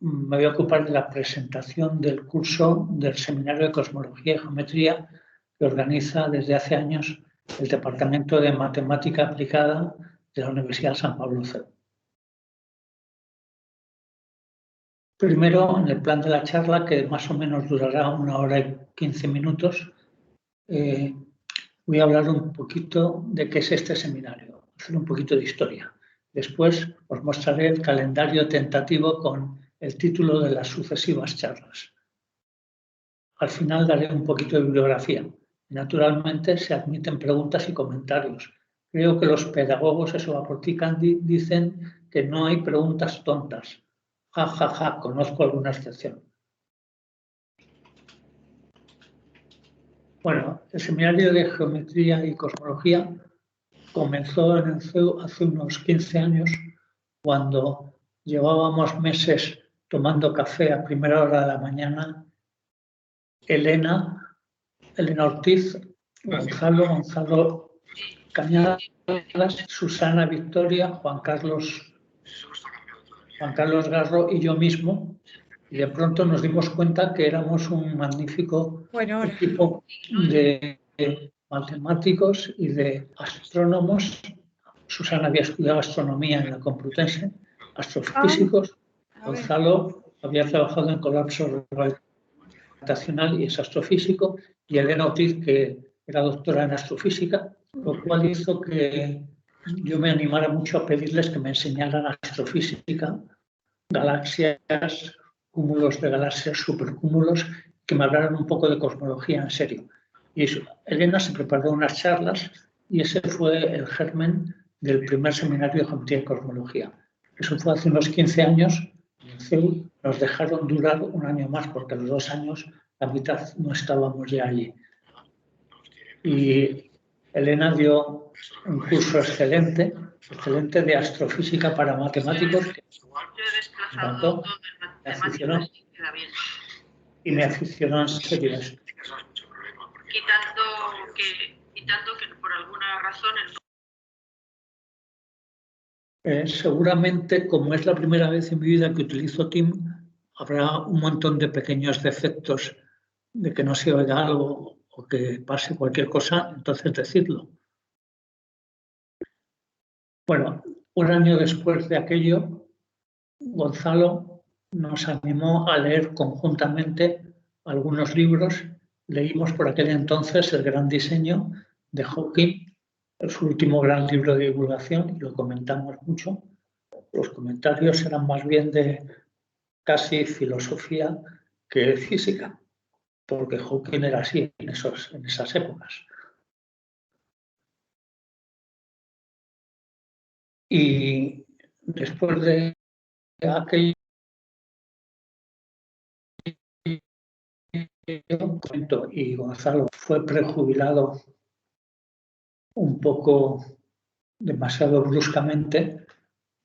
me voy a ocupar de la presentación del curso del Seminario de Cosmología y Geometría que organiza desde hace años el Departamento de Matemática Aplicada de la Universidad de San Pablo CEU. Primero, en el plan de la charla, que más o menos durará 1 hora y 15 minutos, voy a hablar un poquito de qué es este seminario, hacer un poquito de historia. Después os mostraré el calendario tentativo con el título de las sucesivas charlas. Al final daré un poquito de bibliografía. Naturalmente se admiten preguntas y comentarios. Creo que los pedagogos, eso va por ti, Candy, dicen que no hay preguntas tontas. Ja, ja, ja, conozco alguna excepción. Bueno, el seminario de Geometría y Cosmología comenzó en el CEU hace unos 15 años, cuando llevábamos meses tomando café a primera hora de la mañana, Elena Ortiz, Gonzalo Cañadas, Susana Victoria, Juan Carlos Garro y yo mismo, y de pronto nos dimos cuenta que éramos un magnífico equipo de matemáticos y de astrónomos. Susana había estudiado astronomía en la Complutense, astrofísicos. Gonzalo había trabajado en colapso gravitacional y es astrofísico, y Elena Ortiz, que era doctora en astrofísica, lo cual hizo que yo me animara mucho a pedirles que me enseñaran astrofísica, galaxias, cúmulos de galaxias, supercúmulos, que me hablaran un poco de cosmología en serio. Y eso, Elena se preparó unas charlas y ese fue el germen del primer seminario de geometría y cosmología. Eso fue hace unos 15 años. En CEU nos dejaron durar 1 año más porque a los 2 años la mitad no estábamos ya allí. Y Elena dio un curso excelente de astrofísica para matemáticos. Me encantó, me aficionó y me aficionó en serio esto. Quitando que por alguna razón... Seguramente, como es la primera vez en mi vida que utilizo Team, habrá un montón de pequeños defectos de que no se oiga algo o que pase cualquier cosa, entonces decidlo. Bueno, 1 año después de aquello, Gonzalo nos animó a leer conjuntamente algunos libros. Leímos por aquel entonces El gran diseño de Hawking, su último gran libro de divulgación, y lo comentamos mucho. Los comentarios eran más bien de casi filosofía que de física, porque Hawking era así en esas épocas. Y después de aquello, y Gonzalo fue prejubilado un poco demasiado bruscamente,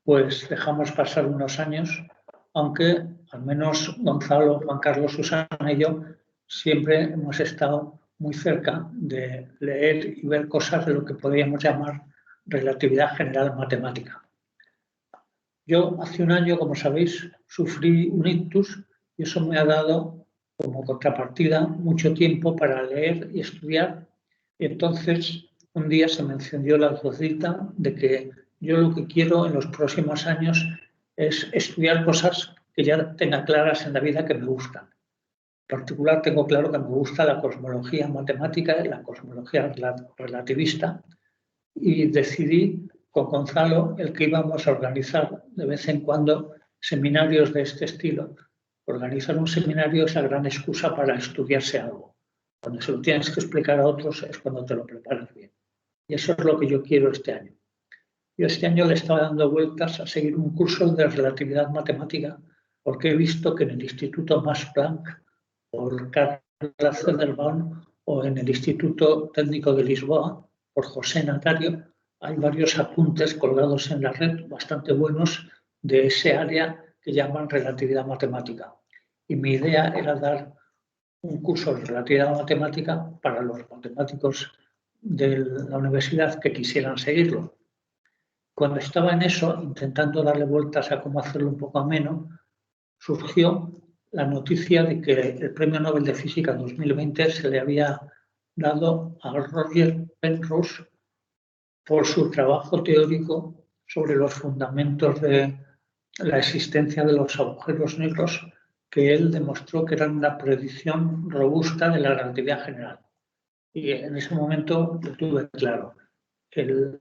pues dejamos pasar unos años, aunque al menos Gonzalo, Juan Carlos, Susana y yo siempre hemos estado muy cerca de leer y ver cosas de lo que podríamos llamar relatividad general matemática. Yo hace 1 año, como sabéis, sufrí un ictus y eso me ha dado como contrapartida mucho tiempo para leer y estudiar. Y entonces un día se me encendió la lucecita de que yo lo que quiero en los próximos años es estudiar cosas que ya tenga claras en la vida que me gustan. En particular tengo claro que me gusta la cosmología matemática y la cosmología relativista, y decidí con Gonzalo el que íbamos a organizar de vez en cuando seminarios de este estilo. Organizar un seminario es la gran excusa para estudiarse algo. Cuando se lo tienes que explicar a otros es cuando te lo preparas bien. Y eso es lo que yo quiero este año. Yo este año le estaba dando vueltas a seguir un curso de relatividad matemática porque he visto que en el Instituto Max Planck, por Carla Zederbaum, o en el Instituto Técnico de Lisboa, por José Natario, hay varios apuntes colgados en la red bastante buenos de ese área que llaman relatividad matemática. Y mi idea era dar un curso de relatividad matemática para los matemáticos de la universidad que quisieran seguirlo. Cuando estaba en eso, intentando darle vueltas a cómo hacerlo un poco ameno, surgió la noticia de que el Premio Nobel de Física 2020 se le había dado a Roger Penrose por su trabajo teórico sobre los fundamentos de la existencia de los agujeros negros, que él demostró que eran una predicción robusta de la relatividad general. Y en ese momento lo tuve claro. El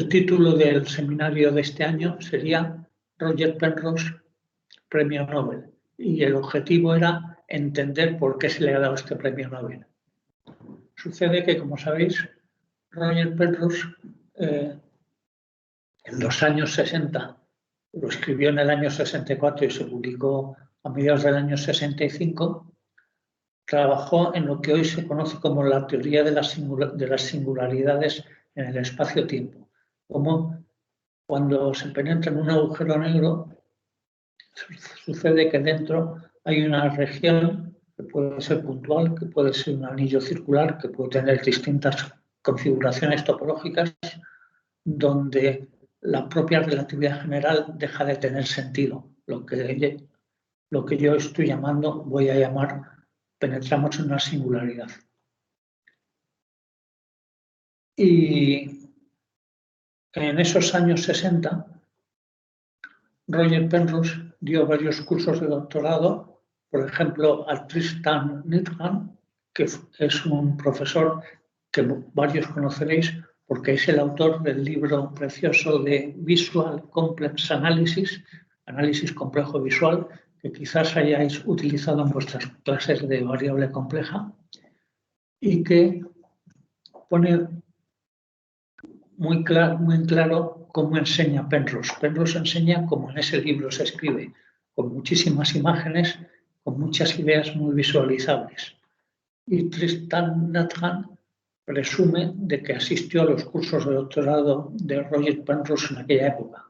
título del seminario de este año sería Roger Penrose, Premio Nobel. Y el objetivo era entender por qué se le ha dado este Premio Nobel. Sucede que, como sabéis, Roger Penrose en los años 60, lo escribió en el año 64 y se publicó a mediados del año 65, trabajó en lo que hoy se conoce como la teoría de las singularidades en el espacio-tiempo. Como cuando se penetra en un agujero negro, sucede que dentro hay una región que puede ser puntual, que puede ser un anillo circular, que puede tener distintas configuraciones topológicas, donde la propia relatividad general deja de tener sentido. Lo que yo estoy llamando, voy a llamar, penetramos en una singularidad. Y en esos años 60, Roger Penrose dio varios cursos de doctorado, por ejemplo, a Tristan Needham, que es un profesor que varios conoceréis porque es el autor del libro precioso de Visual Complex Analysis, análisis complejo visual, que quizás hayáis utilizado en vuestras clases de variable compleja y que pone muy claro cómo enseña Penrose. Penrose enseña como en ese libro se escribe, con muchísimas imágenes, con muchas ideas muy visualizables. Y Tristan Needham presume de que asistió a los cursos de doctorado de Roger Penrose en aquella época.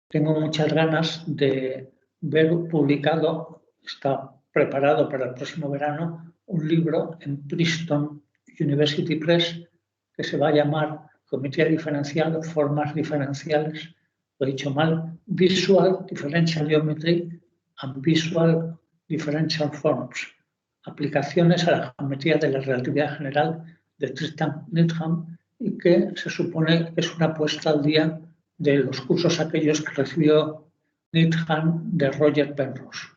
Tengo muchas ganas de ver publicado, está preparado para el próximo verano, un libro en Princeton University Press que se va a llamar Geometría Diferencial, Formas Diferenciales, lo he dicho mal, Visual Differential Geometry and Visual Differential Forms, aplicaciones a la geometría de la relatividad general de Tristan Needham, y que se supone que es una puesta al día de los cursos aquellos que recibió Needham de Roger Penrose.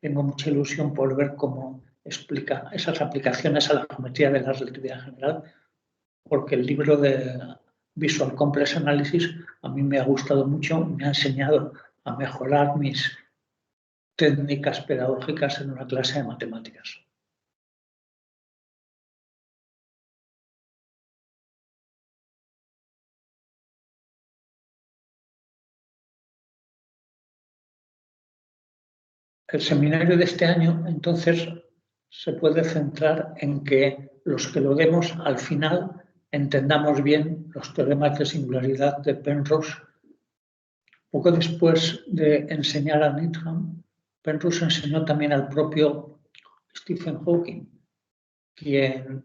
Tengo mucha ilusión por ver cómo explica esas aplicaciones a la geometría de la relatividad general, porque el libro de Visual Complex Analysis a mí me ha gustado mucho, me ha enseñado a mejorar mis técnicas pedagógicas en una clase de matemáticas. El seminario de este año, entonces, se puede centrar en que los que lo demos al final entendamos bien los teoremas de singularidad de Penrose. Poco después de enseñar a Needham, Penrose enseñó también al propio Stephen Hawking, quien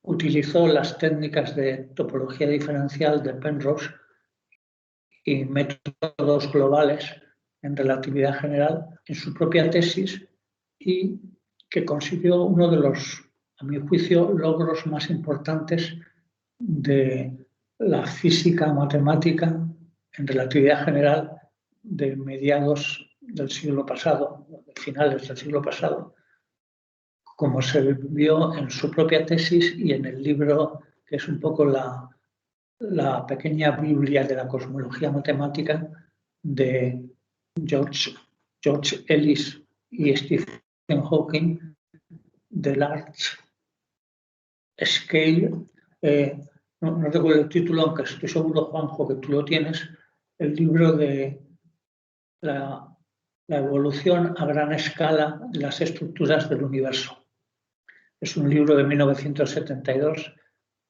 utilizó las técnicas de topología diferencial de Penrose y métodos globales en relatividad general en su propia tesis, y que consiguió uno de los, a mi juicio, logros más importantes de la física matemática en relatividad general de mediados del siglo pasado, de finales del siglo pasado, como se vio en su propia tesis y en el libro que es un poco la pequeña Biblia de la cosmología matemática de George Ellis y Stephen Hawking, The Large Scale. No recuerdo el título, aunque estoy seguro, Juanjo, que tú lo tienes, el libro de la evolución a gran escala de las estructuras del universo. Es un libro de 1972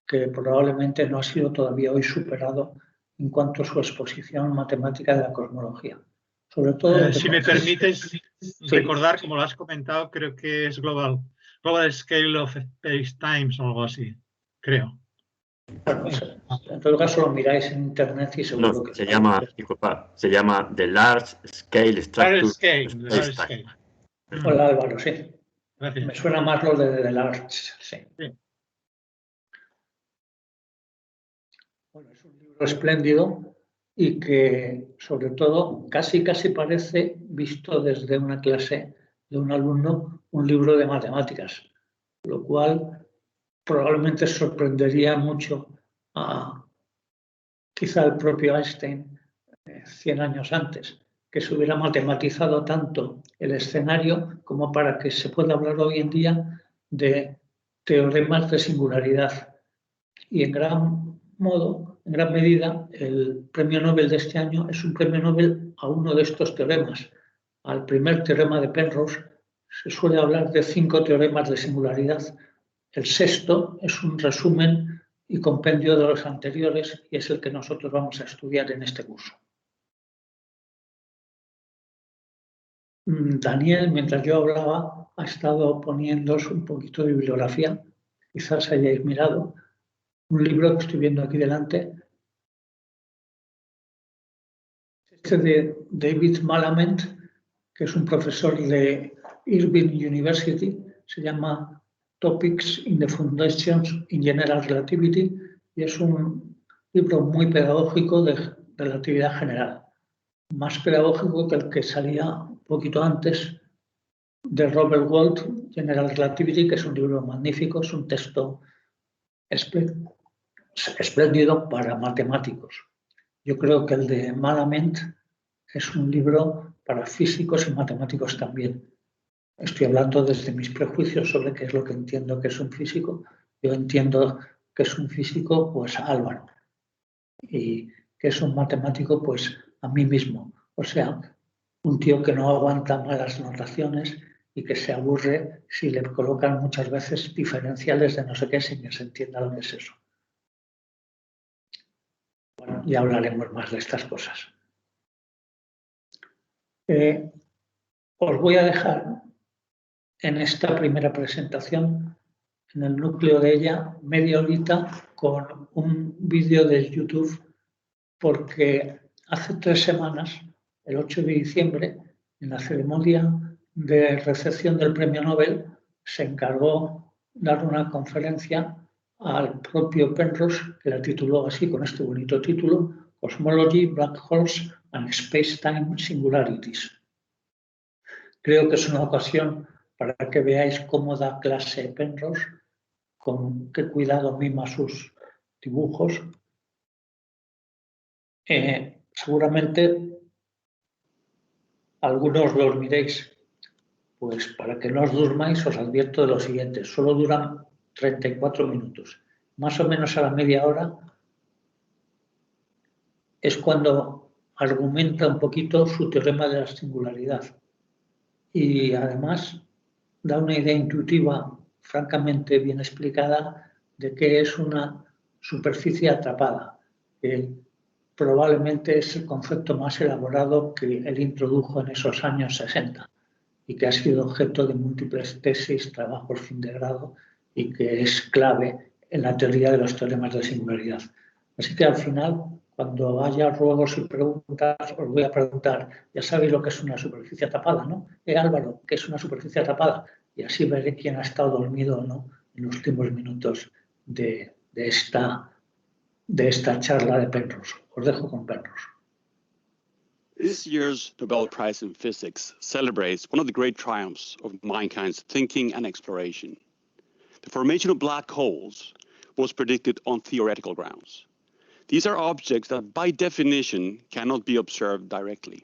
que probablemente no ha sido todavía hoy superado en cuanto a su exposición matemática de la cosmología. Sobre todo, si me permites recordar, como lo has comentado, creo que es Global Scale of Space-Times o algo así, creo. Bueno, en todo caso lo miráis en internet y seguro No, que se llama The Large Scale Structure of Space-Time. Hola Álvaro, sí. Gracias. Me suena más lo de The Large, sí. Bueno, es un libro espléndido y que, sobre todo, casi parece, visto desde una clase de un alumno, un libro de matemáticas, lo cual probablemente sorprendería mucho a quizá el propio Einstein 100 años antes, que se hubiera matematizado tanto el escenario como para que se pueda hablar hoy en día de teoremas de singularidad. Y en gran medida, el premio Nobel de este año es un premio Nobel a uno de estos teoremas. Al primer teorema de Penrose se suele hablar de 5 teoremas de singularidad. El sexto es un resumen y compendio de los anteriores y es el que nosotros vamos a estudiar en este curso. Daniel, mientras yo hablaba, ha estado poniéndoos un poquito de bibliografía. Quizás hayáis mirado un libro que estoy viendo aquí delante. Este de David Malamud, que es un profesor de Irvine University, se llama Topics in the Foundations in General Relativity y es un libro muy pedagógico de relatividad general, más pedagógico que el que salía un poquito antes de Robert Walt, General Relativity, que es un libro magnífico, es un texto espléndido para matemáticos. Yo creo que el de Malamud es un libro para físicos y matemáticos también. Estoy hablando desde mis prejuicios sobre qué es lo que entiendo que es un físico. Yo entiendo que es un físico, pues Álvaro, y que es un matemático, pues a mí mismo. O sea, un tío que no aguanta malas notaciones y que se aburre si le colocan muchas veces diferenciales de no sé qué sin que se entienda lo que es eso. Bueno, ya hablaremos más de estas cosas. Os voy a dejar en esta primera presentación, en el núcleo de ella, media horita con un vídeo de YouTube, porque hace 3 semanas, el 8 de diciembre, en la ceremonia de recepción del premio Nobel, se encargó dar una conferencia al propio Penrose, que la tituló así, con este bonito título, Cosmology, Black Holes and Space-Time Singularities. Creo que es una ocasión para que veáis cómo da clase Penrose, con qué cuidado mima sus dibujos. Seguramente algunos los miréis. Pues para que no os durmáis os advierto de lo siguiente. Solo duran 34 minutos. Más o menos a la media hora es cuando argumenta un poquito su teorema de la singularidad. Y además da una idea intuitiva francamente bien explicada de qué es una superficie atrapada. Probablemente es el concepto más elaborado que él introdujo en esos años 60 y que ha sido objeto de múltiples tesis, trabajos fin de grado y que es clave en la teoría de los teoremas de singularidad. Así que al final, cuando haya ruegos y preguntas, os voy a preguntar, ya sabéis lo que es una superficie tapada, ¿no? Álvaro, ¿qué es una superficie tapada? Y así veré quién ha estado dormido o no en los últimos minutos de esta charla de Penrose. Os dejo con Penrose. This year's Nobel Prize in Physics celebrates one of the great triumphs of mankind's thinking and exploration. The formation of black holes was predicted on theoretical grounds. These are objects that by definition cannot be observed directly.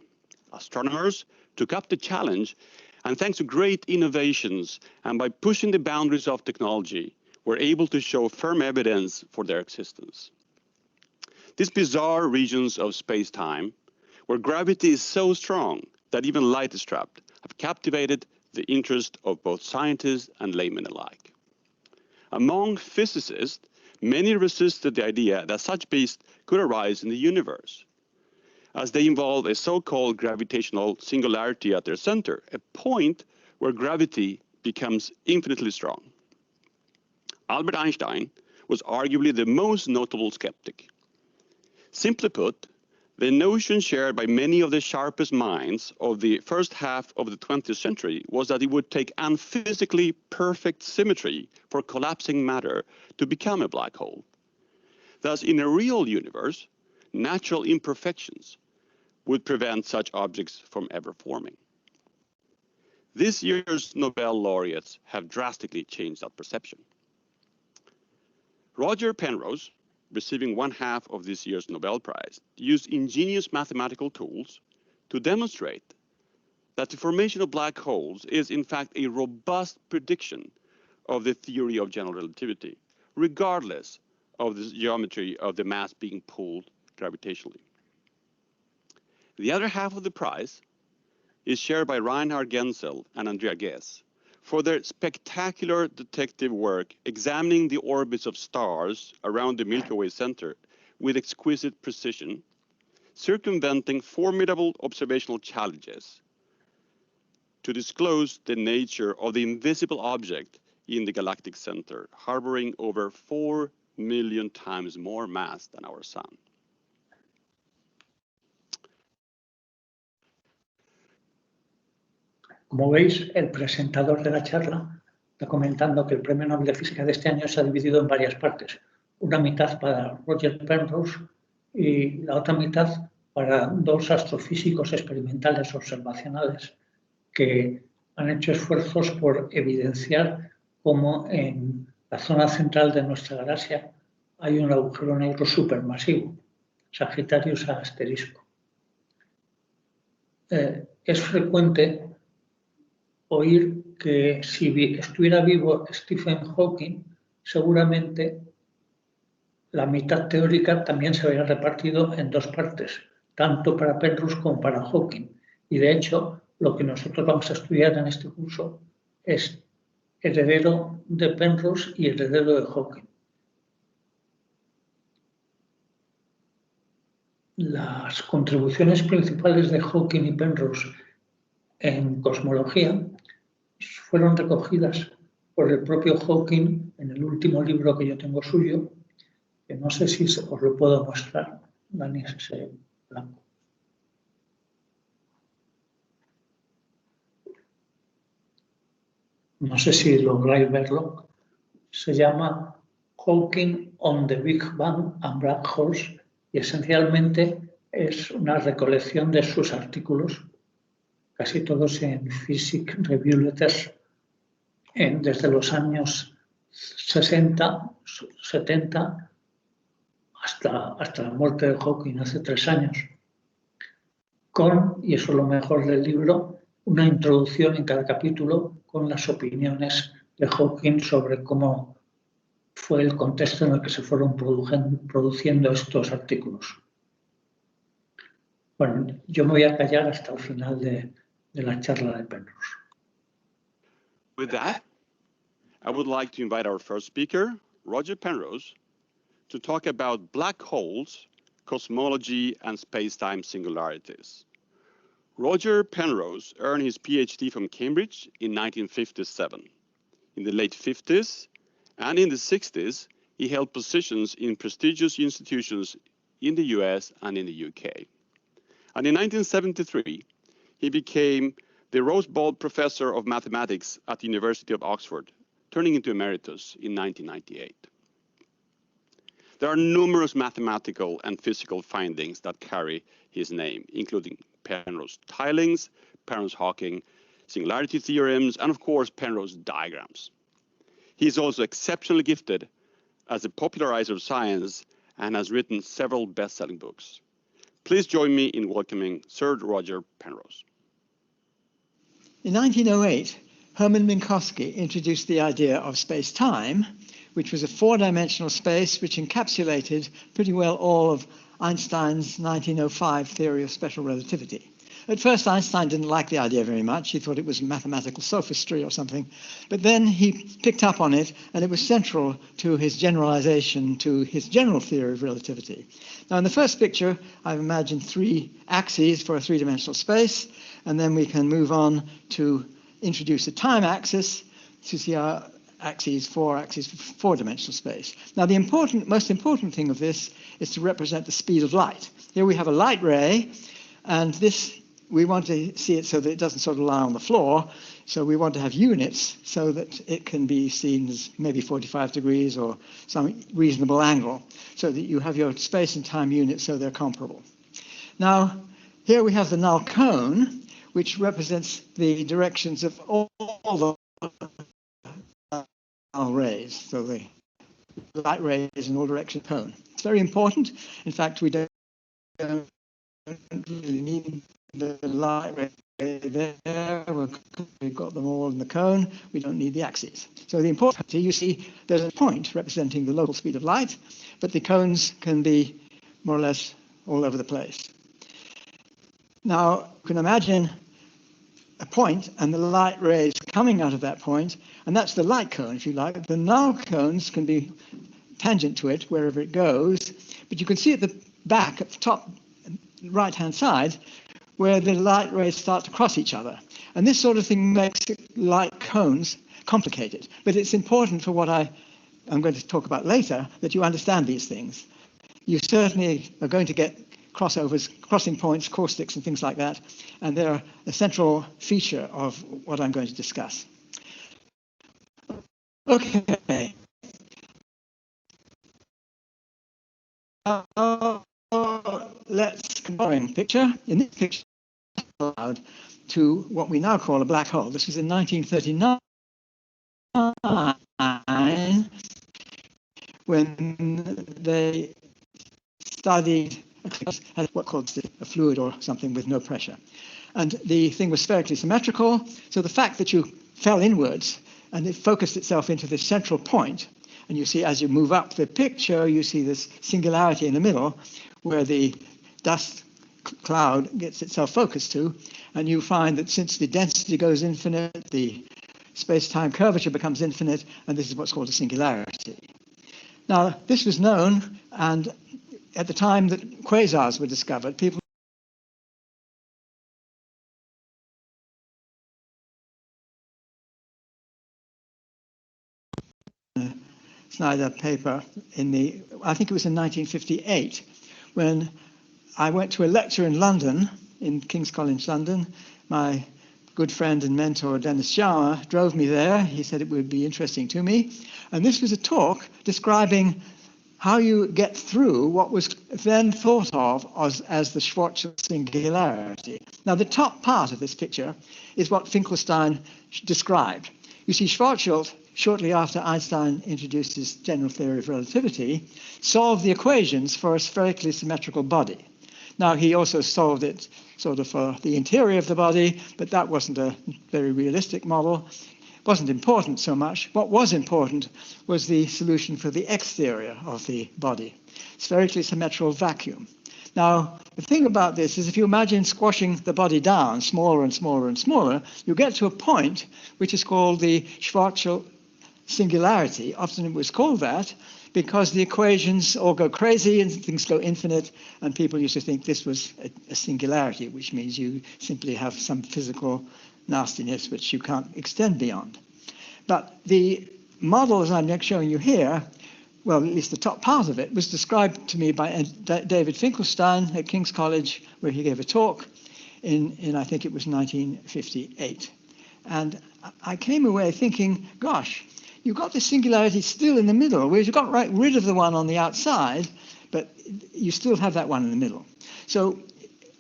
Astronomers took up the challenge and thanks to great innovations and by pushing the boundaries of technology, were able to show firm evidence for their existence. These bizarre regions of space-time, where gravity is so strong that even light is trapped, have captivated the interest of both scientists and laymen alike. Among physicists, many resisted the idea that such beasts could arise in the universe, as they involve a so-called gravitational singularity at their center, a point where gravity becomes infinitely strong. Albert Einstein was arguably the most notable skeptic. Simply put, the notion shared by many of the sharpest minds of the first half of the 20th century was that it would take unphysically perfect symmetry for collapsing matter to become a black hole. Thus, in a real universe, natural imperfections would prevent such objects from ever forming. This year's Nobel laureates have drastically changed that perception. Roger Penrose, receiving one half of this year's Nobel Prize, used ingenious mathematical tools to demonstrate that the formation of black holes is in fact a robust prediction of the theory of general relativity, regardless of the geometry of the mass being pulled gravitationally. The other half of the prize is shared by Reinhard Genzel and Andrea Ghez for their spectacular detective work examining the orbits of stars around the Milky Way center with exquisite precision, circumventing formidable observational challenges to disclose the nature of the invisible object in the galactic center, harboring over 4 million times more mass than our sun. Como veis, el presentador de la charla está comentando que el Premio Nobel de Física de este año se ha dividido en varias partes. Una mitad para Roger Penrose y la otra mitad para dos astrofísicos experimentales observacionales que han hecho esfuerzos por evidenciar cómo en la zona central de nuestra galaxia hay un agujero negro supermasivo, Sagittarius A asterisco. Es frecuente oír que si estuviera vivo Stephen Hawking, seguramente la mitad teórica también se habría repartido en dos partes, tanto para Penrose como para Hawking. Y de hecho, lo que nosotros vamos a estudiar en este curso es heredero de Penrose y heredero de Hawking. Las contribuciones principales de Hawking y Penrose en cosmología fueron recogidas por el propio Hawking en el último libro que yo tengo suyo, que no sé si os lo puedo mostrar, Dani, es ese blanco. No sé si lográis verlo. Se llama Hawking on the Big Bang and Black Holes y esencialmente es una recolección de sus artículos, casi todos en Physics Review Letters, desde los años 60, 70 hasta la muerte de Hawking hace 3 años, con, y eso es lo mejor del libro, una introducción en cada capítulo con las opiniones de Hawking sobre cómo fue el contexto en el que se fueron produciendo estos artículos. Bueno, yo me voy a callar hasta el final de la charla de Penrose. With that, I would like to invite our first speaker, Roger Penrose, to talk about black holes, cosmology, and space-time singularities. Roger Penrose earned his PhD from Cambridge in 1957. In the late 50s and in the 60s, he held positions in prestigious institutions in the US and in the UK. And in 1973, he became the Rose Bowl Professor of Mathematics at the University of Oxford, turning into emeritus in 1998. There are numerous mathematical and physical findings that carry his name, including Penrose tilings, Penrose-Hawking singularity theorems, and of course, Penrose diagrams. He is also exceptionally gifted as a popularizer of science and has written several best-selling books. Please join me in welcoming Sir Roger Penrose. In 1908, Hermann Minkowski introduced the idea of space-time, which was a 4-dimensional space which encapsulated pretty well all of Einstein's 1905 theory of special relativity. At first, Einstein didn't like the idea very much. He thought it was mathematical sophistry or something. But then he picked up on it, and it was central to his generalization to his general theory of relativity. Now, in the first picture, I've imagined 3 axes for a 3-dimensional space, and then we can move on to introduce a time axis to see our axes, 4 axes, 4-dimensional space. Now, the most important thing of this is to represent the speed of light. Here we have a light ray, and this, we want to see it so that it doesn't sort of lie on the floor. So we want to have units so that it can be seen as maybe 45 degrees or some reasonable angle, so that you have your space and time units so they're comparable. Now, here we have the null cone, which represents the directions of all the null rays. So the light ray is an all-direction cone. It's very important. In fact, we don't really need the light ray there. We've got them all in the cone. We don't need the axes. So the important thing, you see there's a point representing the local speed of light, but the cones can be more or less all over the place. Now, you can imagine a point and the light rays coming out of that point, and that's the light cone, if you like. The null cones can be tangent to it wherever it goes, but you can see at the back, at the top right-hand side, where the light rays start to cross each other. And this sort of thing makes light cones complicated. But it's important for what I'm going to talk about later, that you understand these things. You certainly are going to get crossovers, crossing points, caustics, and things like that. And they're a central feature of what I'm going to discuss. Okay. Let's compare a picture. In this picture, to what we now call a black hole. This was in 1939, when they studied what's called a fluid or something with no pressure. And the thing was spherically symmetrical, so the fact that you fell inwards and it focused itself into this central point, and you see as you move up the picture, you see this singularity in the middle where the dust cloud gets itself focused to, and you find that since the density goes infinite, the space-time curvature becomes infinite, and this is what's called a singularity. Now, this was known, and at the time that quasars were discovered, people Snyder paper I think it was in 1958, when I went to a lecture in London, in King's College London. My good friend and mentor, Dennis Schauer, drove me there. He said it would be interesting to me. And this was a talk describing how you get through what was then thought of as the Schwarzschild singularity. Now, the top part of this picture is what Finkelstein described. You see, Schwarzschild, shortly after Einstein introduced his general theory of relativity, solved the equations for a spherically symmetrical body. Now, he also solved it sort of for the interior of the body, but that wasn't a very realistic model. It wasn't important so much. What was important was the solution for the exterior of the body, spherically symmetrical vacuum. Now, the thing about this is if you imagine squashing the body down smaller and smaller and smaller, you get to a point which is called the Schwarzschild singularity. Often it was called that because the equations all go crazy and things go infinite, and people used to think this was a singularity, which means you simply have some physical nastiness which you can't extend beyond. But the model, as I'm showing you here, well, at least the top part of it, was described to me by David Finkelstein at King's College, where he gave a talk in I think it was 1958. And I came away thinking, gosh, you've got this singularity still in the middle, whereas you've got rid of the one on the outside, but you still have that one in the middle. So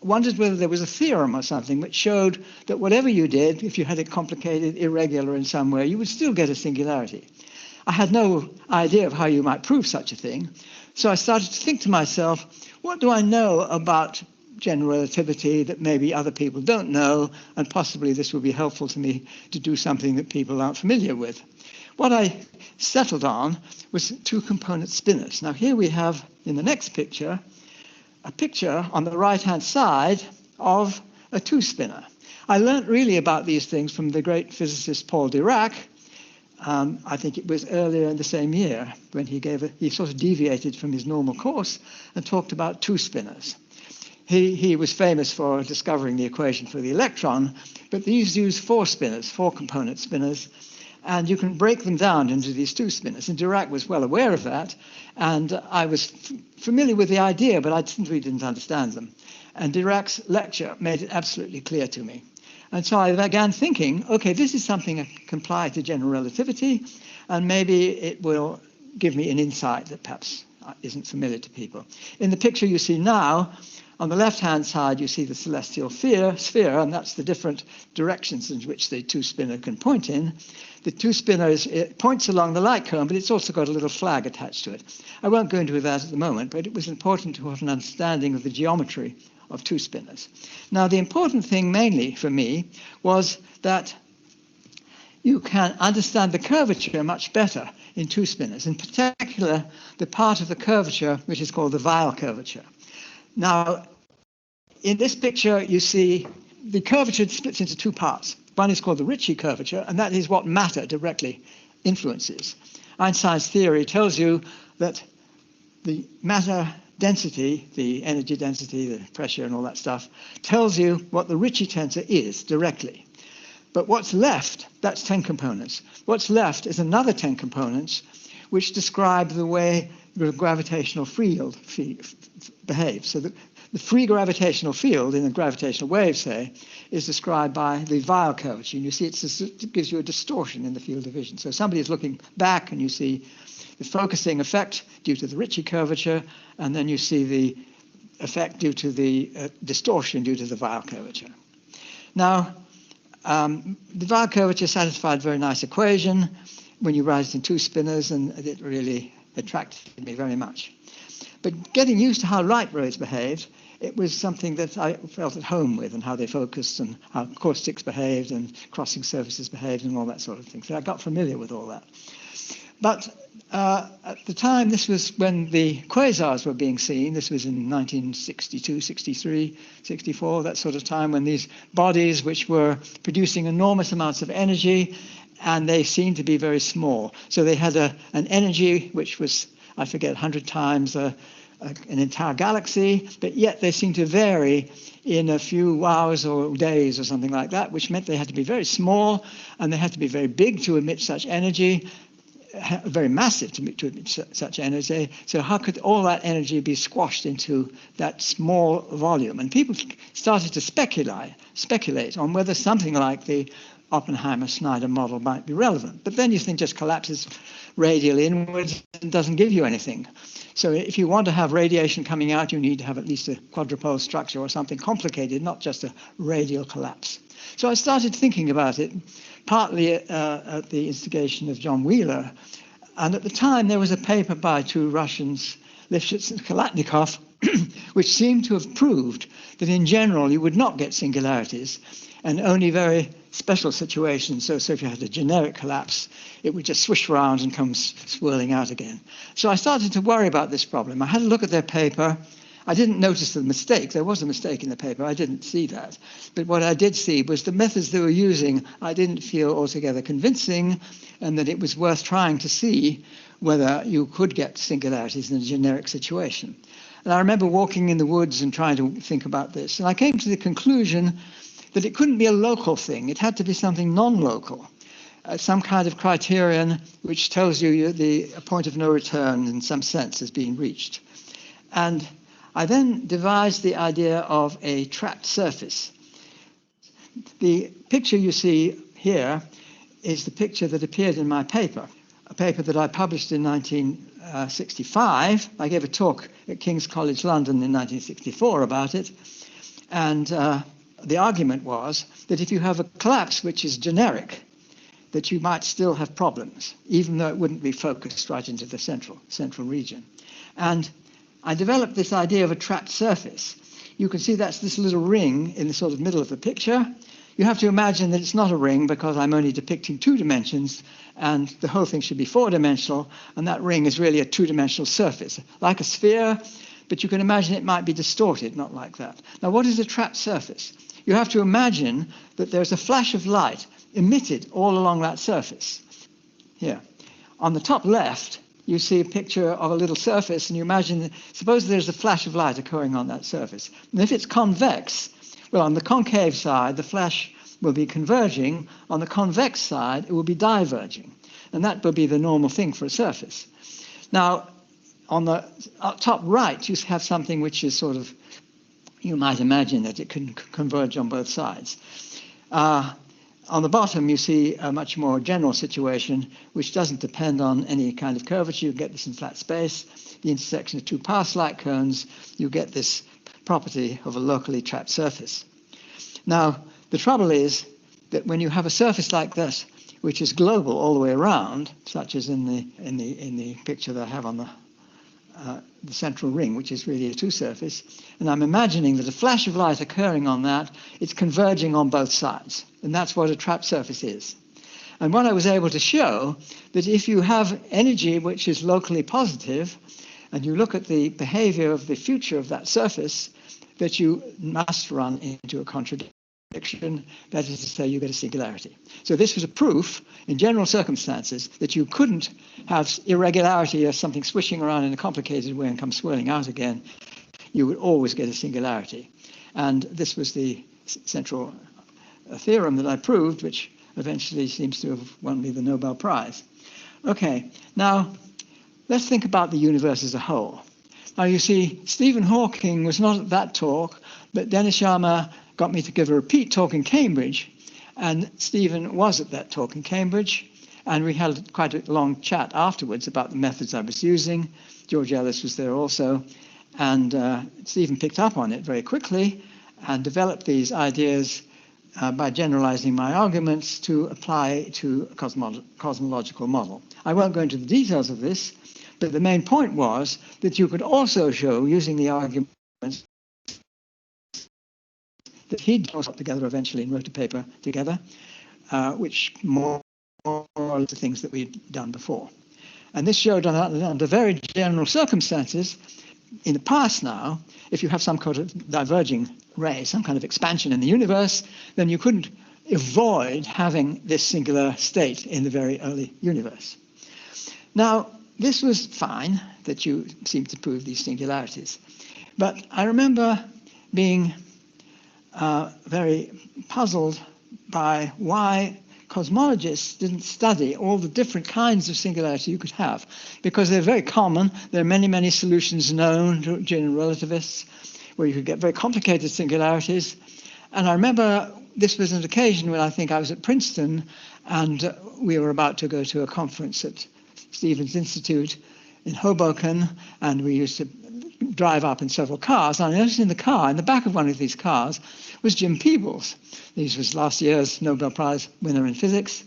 wondered whether there was a theorem or something which showed that whatever you did, if you had it complicated, irregular in some way, you would still get a singularity. I had no idea of how you might prove such a thing. So I started to think to myself, what do I know about general relativity that maybe other people don't know, and possibly this would be helpful to me to do something that people aren't familiar with. What I settled on was two-component spinors. Now here we have, in the next picture, a picture on the right-hand side of a two-spinor. I learned really about these things from the great physicist Paul Dirac. I think it was earlier in the same year when he sort of deviated from his normal course and talked about two-spinors. He was famous for discovering the equation for the electron, but these use four-component spinors. And you can break them down into these two spinors. And Dirac was well aware of that. And I was familiar with the idea, but I simply didn't understand them. And Dirac's lecture made it absolutely clear to me. And so I began thinking, okay, this is something that can apply to general relativity, and maybe it will give me an insight that perhaps isn't familiar to people. In the picture you see now, on the left-hand side, you see the celestial sphere, and that's the different directions in which the two-spinner can point in. The two-spinners, it points along the light cone, but it's also got a little flag attached to it. I won't go into that at the moment, but it was important to have an understanding of the geometry of two-spinners. Now, the important thing mainly for me was that you can understand the curvature much better in two-spinners, in particular, the part of the curvature which is called the Weyl curvature. Now, in this picture, you see the curvature splits into two parts. One is called the Ricci curvature, and that is what matter directly influences. Einstein's theory tells you that the matter density, the energy density, the pressure and all that stuff, tells you what the Ricci tensor is directly. But what's left, that's 10 components. What's left is another 10 components which describe the way the gravitational field behaves. So the free gravitational field in a gravitational wave, say, is described by the Weyl curvature. And you see it gives you a distortion in the field of vision. So somebody is looking back and you see the focusing effect due to the Ricci curvature, and then you see the effect due to the distortion due to the Weyl curvature. Now, the Weyl curvature satisfied a very nice equation when you write it in two spinors, and it really attracted me very much. But getting used to how light rays behaved, it was something that I felt at home with, and how they focused, and how caustics behaved, and crossing surfaces behaved, and all that sort of thing. So I got familiar with all that. But at the time, this was when the quasars were being seen. This was in 1962, 63, 64, that sort of time, when these bodies which were producing enormous amounts of energy, and they seemed to be very small. So they had an energy which was, I forget, 100 times an entire galaxy, but yet they seemed to vary in a few hours or days or something like that, which meant they had to be very small, and they had to be very big to emit such energy, very massive to emit such energy. So how could all that energy be squashed into that small volume? And people started to speculate on whether something like the Oppenheimer-Snyder model might be relevant. But then you think just collapses radially inwards and doesn't give you anything. So if you want to have radiation coming out, you need to have at least a quadrupole structure or something complicated, not just a radial collapse. So I started thinking about it, partly at the instigation of John Wheeler. And at the time, there was a paper by two Russians, Lifshitz and Kalatnikov, which seemed to have proved that in general you would not get singularities, and only very special situations. So if you had a generic collapse, it would just swish around and come swirling out again. So I started to worry about this problem. I had a look at their paper. I didn't notice the mistake. There was a mistake in the paper. I didn't see that. But what I did see was the methods they were using I didn't feel altogether convincing, and that it was worth trying to see whether you could get singularities in a generic situation. And I remember walking in the woods and trying to think about this. And I came to the conclusion that it couldn't be a local thing. It had to be something non-local, some kind of criterion which tells you the point of no return in some sense has been reached. And I then devised the idea of a trapped surface. The picture you see here is the picture that appeared in my paper, a paper that I published in 1965. I gave a talk at King's College London in 1964 about it. And the argument was that if you have a collapse which is generic, that you might still have problems, even though it wouldn't be focused right into the central region. And I developed this idea of a trapped surface. You can see that's this little ring in the sort of middle of the picture. You have to imagine that it's not a ring because I'm only depicting 2 dimensions, and the whole thing should be 4-dimensional, and that ring is really a 2-dimensional surface, like a sphere, but you can imagine it might be distorted, not like that. Now, what is a trapped surface? You have to imagine that there's a flash of light emitted all along that surface. Here. On the top left, you see a picture of a little surface, and you imagine, suppose there's a flash of light occurring on that surface. And if it's convex, well, on the concave side, the flash will be converging. On the convex side, it will be diverging. And that will be the normal thing for a surface. Now, on the top right, you have something which is sort of, you might imagine that it can converge on both sides. On the bottom, you see a much more general situation, which doesn't depend on any kind of curvature. You get this in flat space. The intersection of two pass-like cones, you get this property of a locally trapped surface. Now, the trouble is that when you have a surface like this, which is global all the way around, such as in the picture that I have on the central ring, which is really a two-surface, and I'm imagining that a flash of light occurring on that, it's converging on both sides, and that's what a trapped surface is. And what I was able to show, that if you have energy which is locally positive, and you look at the behavior of the future of that surface, that you must run into a contradiction. That is to say, you get a singularity. So this was a proof, in general circumstances, that you couldn't have irregularity or something swishing around in a complicated way and come swirling out again. You would always get a singularity. And this was the central theorem that I proved, which eventually seems to have won me the Nobel Prize. Okay, now let's think about the universe as a whole. Now you see, Stephen Hawking was not at that talk, but Dennis Sharma got me to give a repeat talk in Cambridge, and Stephen was at that talk in Cambridge, and we had quite a long chat afterwards about the methods I was using. George Ellis was there also, and Stephen picked up on it very quickly and developed these ideas by generalizing my arguments to apply to a cosmological model. I won't go into the details of this, but the main point was that you could also show, using the arguments that he'd put together eventually and wrote a paper together, which more or less the things that we'd done before. And this showed under very general circumstances, in the past now, if you have some kind of diverging ray, some kind of expansion in the universe, then you couldn't avoid having this singular state in the very early universe. Now, this was fine that you seemed to prove these singularities. But I remember being very puzzled by why cosmologists didn't study all the different kinds of singularity you could have, because they're very common. There are many, many solutions known to general relativists where you could get very complicated singularities. And I remember this was an occasion when I think I was at Princeton, and we were about to go to a conference at Stevens Institute in Hoboken, and we used to drive up in several cars. And I noticed in the back of one of these cars, was Jim Peebles. This was last year's Nobel Prize winner in physics.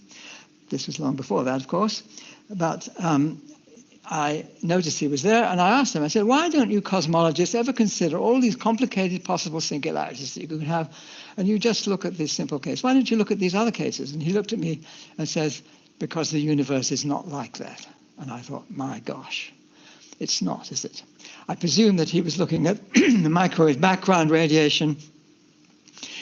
This was long before that, of course. But I noticed he was there, and I asked him, I said, why don't you cosmologists ever consider all these complicated possible singularities that you could have, and you just look at this simple case? Why don't you look at these other cases? And he looked at me and says, because the universe is not like that. And I thought, my gosh, it's not, is it? I presume that he was looking at the microwave background radiation,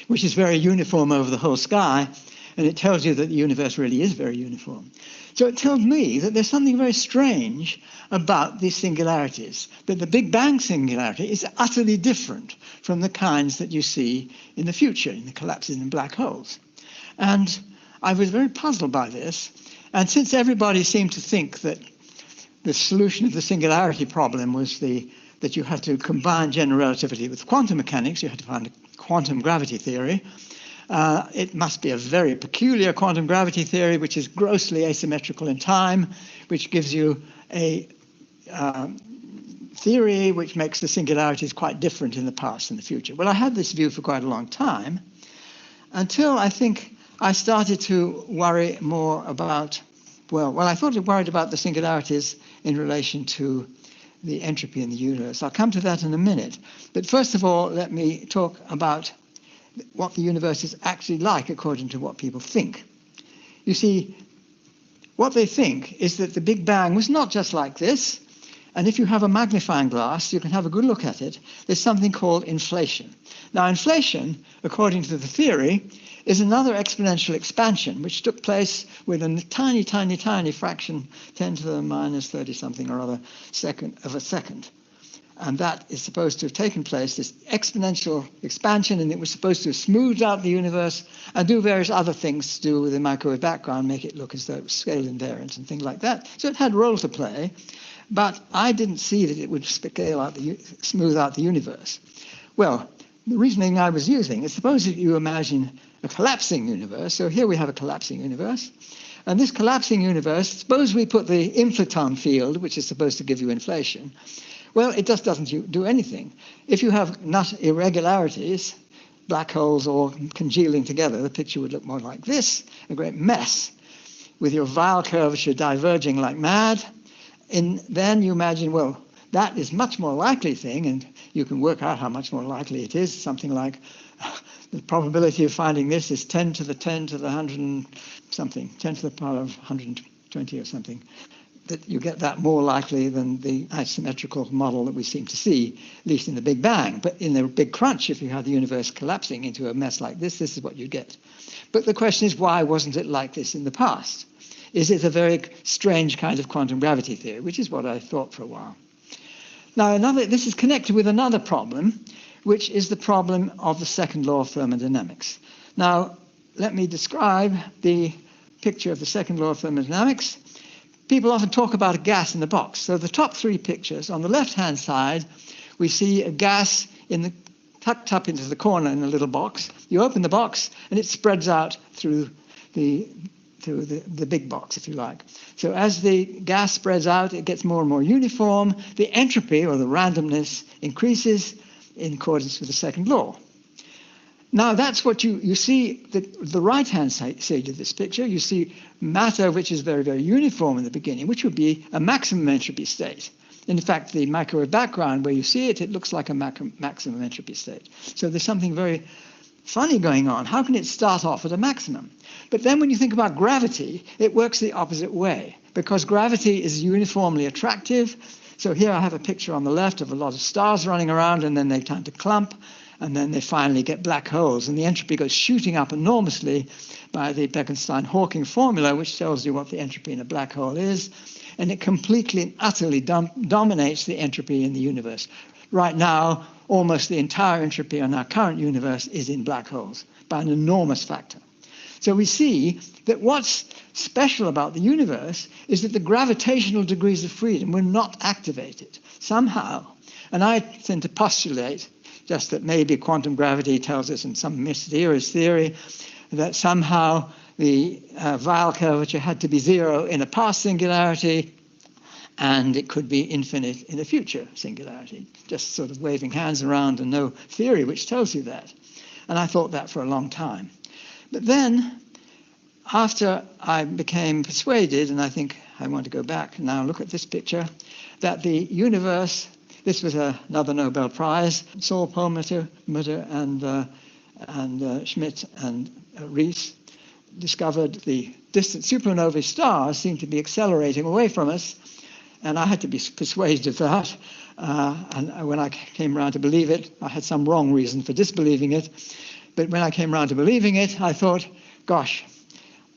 which is very uniform over the whole sky, and it tells you that the universe really is very uniform. So it tells me that there's something very strange about these singularities, that the Big Bang singularity is utterly different from the kinds that you see in the future, in the collapses in black holes. And I was very puzzled by this, and since everybody seemed to think that the solution of the singularity problem was that you had to combine general relativity with quantum mechanics, you had to find a quantum gravity theory. It must be a very peculiar quantum gravity theory, which is grossly asymmetrical in time, which gives you a theory which makes the singularities quite different in the past and the future. Well, I had this view for quite a long time, until I think I started to worry more about, I thought I worried about the singularities in relation to the entropy in the universe. I'll come to that in a minute. But first of all, let me talk about what the universe is actually like according to what people think. You see, what they think is that the Big Bang was not just like this. And if you have a magnifying glass, you can have a good look at it. There's something called inflation. Now, inflation, according to the theory, is another exponential expansion, which took place with a tiny, tiny, tiny fraction, 10 to the minus 30 something or other of a second. And that is supposed to have taken place, this exponential expansion, and it was supposed to have smoothed out the universe and do various other things to do with the microwave background, make it look as though it was scale invariant and things like that. So it had a role to play, but I didn't see that it would smooth out the universe. Well, the reasoning I was using is, suppose that you imagine a collapsing universe. So here we have a collapsing universe. And this collapsing universe, suppose we put the inflaton field, which is supposed to give you inflation. Well, it just doesn't do anything. If you have not irregularities, black holes all congealing together, the picture would look more like this, a great mess, with your Weyl curvature diverging like mad. And then you imagine, well, that is much more likely thing, and you can work out how much more likely it is. Something like the probability of finding this is 10 to the 10 to the 100 and something, 10 to the power of 120 or something. That you get that more likely than the asymmetrical model that we seem to see, at least in the Big Bang. But in the Big Crunch, if you had the universe collapsing into a mess like this is what you get. But the question is, why wasn't it like this in the past? Is it a very strange kind of quantum gravity theory, which is what I thought for a while. Now, this is connected with another problem, which is the problem of the second law of thermodynamics. Now, let me describe the picture of the second law of thermodynamics. People often talk about a gas in the box. So the top three pictures, on the left-hand side, we see a gas tucked up into the corner in a little box. You open the box, and it spreads out through the big box, if you like. So as the gas spreads out, it gets more and more uniform. The entropy, or the randomness, increases in accordance with the second law. Now, that's what you see, the right-hand side of this picture. You see matter, which is very, very uniform in the beginning, which would be a maximum entropy state. In fact, the microwave background, where you see it, it looks like a maximum entropy state. So there's something very funny going on. How can it start off at a maximum? But then when you think about gravity, it works the opposite way, because gravity is uniformly attractive. So here I have a picture on the left of a lot of stars running around, and then they tend to clump. And then they finally get black holes, and the entropy goes shooting up enormously by the Bekenstein-Hawking formula, which tells you what the entropy in a black hole is, and it completely and utterly dominates the entropy in the universe. Right now, almost the entire entropy in our current universe is in black holes by an enormous factor. So we see that what's special about the universe is that the gravitational degrees of freedom were not activated somehow. And I tend to postulate just that maybe quantum gravity tells us in some mysterious theory that somehow the Weyl curvature had to be zero in a past singularity, and it could be infinite in a future singularity. Just sort of waving hands around and no theory which tells you that. And I thought that for a long time. But then, after I became persuaded, and I think I want to go back and now look at this picture, that the universe, this was another Nobel Prize, Saul Perlmutter and Schmidt and Rees discovered the distant supernovae stars seem to be accelerating away from us, and I had to be persuaded of that. And when I came around to believe it, I had some wrong reason for disbelieving it. But when I came around to believing it, I thought, gosh,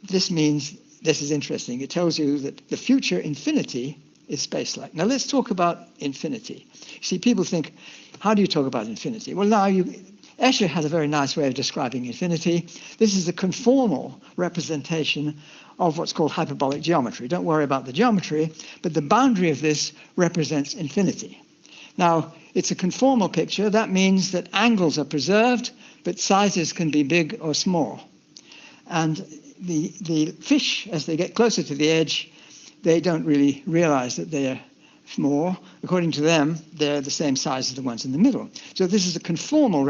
this means this is interesting. It tells you that the future infinity is space-like. Now let's talk about infinity. See, people think, how do you talk about infinity? Well, now Escher had a very nice way of describing infinity. This is a conformal representation of what's called hyperbolic geometry. Don't worry about the geometry, but the boundary of this represents infinity. Now, it's a conformal picture. That means that angles are preserved, but sizes can be big or small. And the fish, as they get closer to the edge, they don't really realize that they're small. According to them, they're the same size as the ones in the middle. So this is a conformal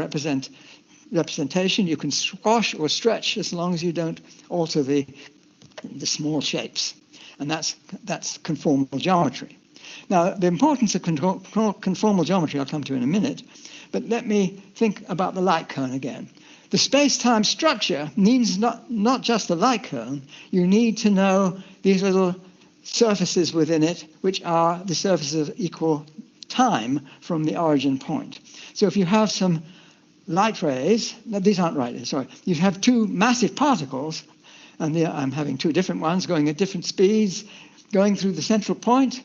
representation. You can squash or stretch as long as you don't alter the small shapes. And that's conformal geometry. Now, the importance of conformal geometry I'll come to in a minute, but let me think about the light cone again. The space-time structure needs not just the light cone. You need to know these little surfaces within it, which are the surfaces of equal time from the origin point. So if you have some light rays, no, these aren't light rays, sorry. You have two massive particles, and I'm having two different ones going at different speeds, going through the central point,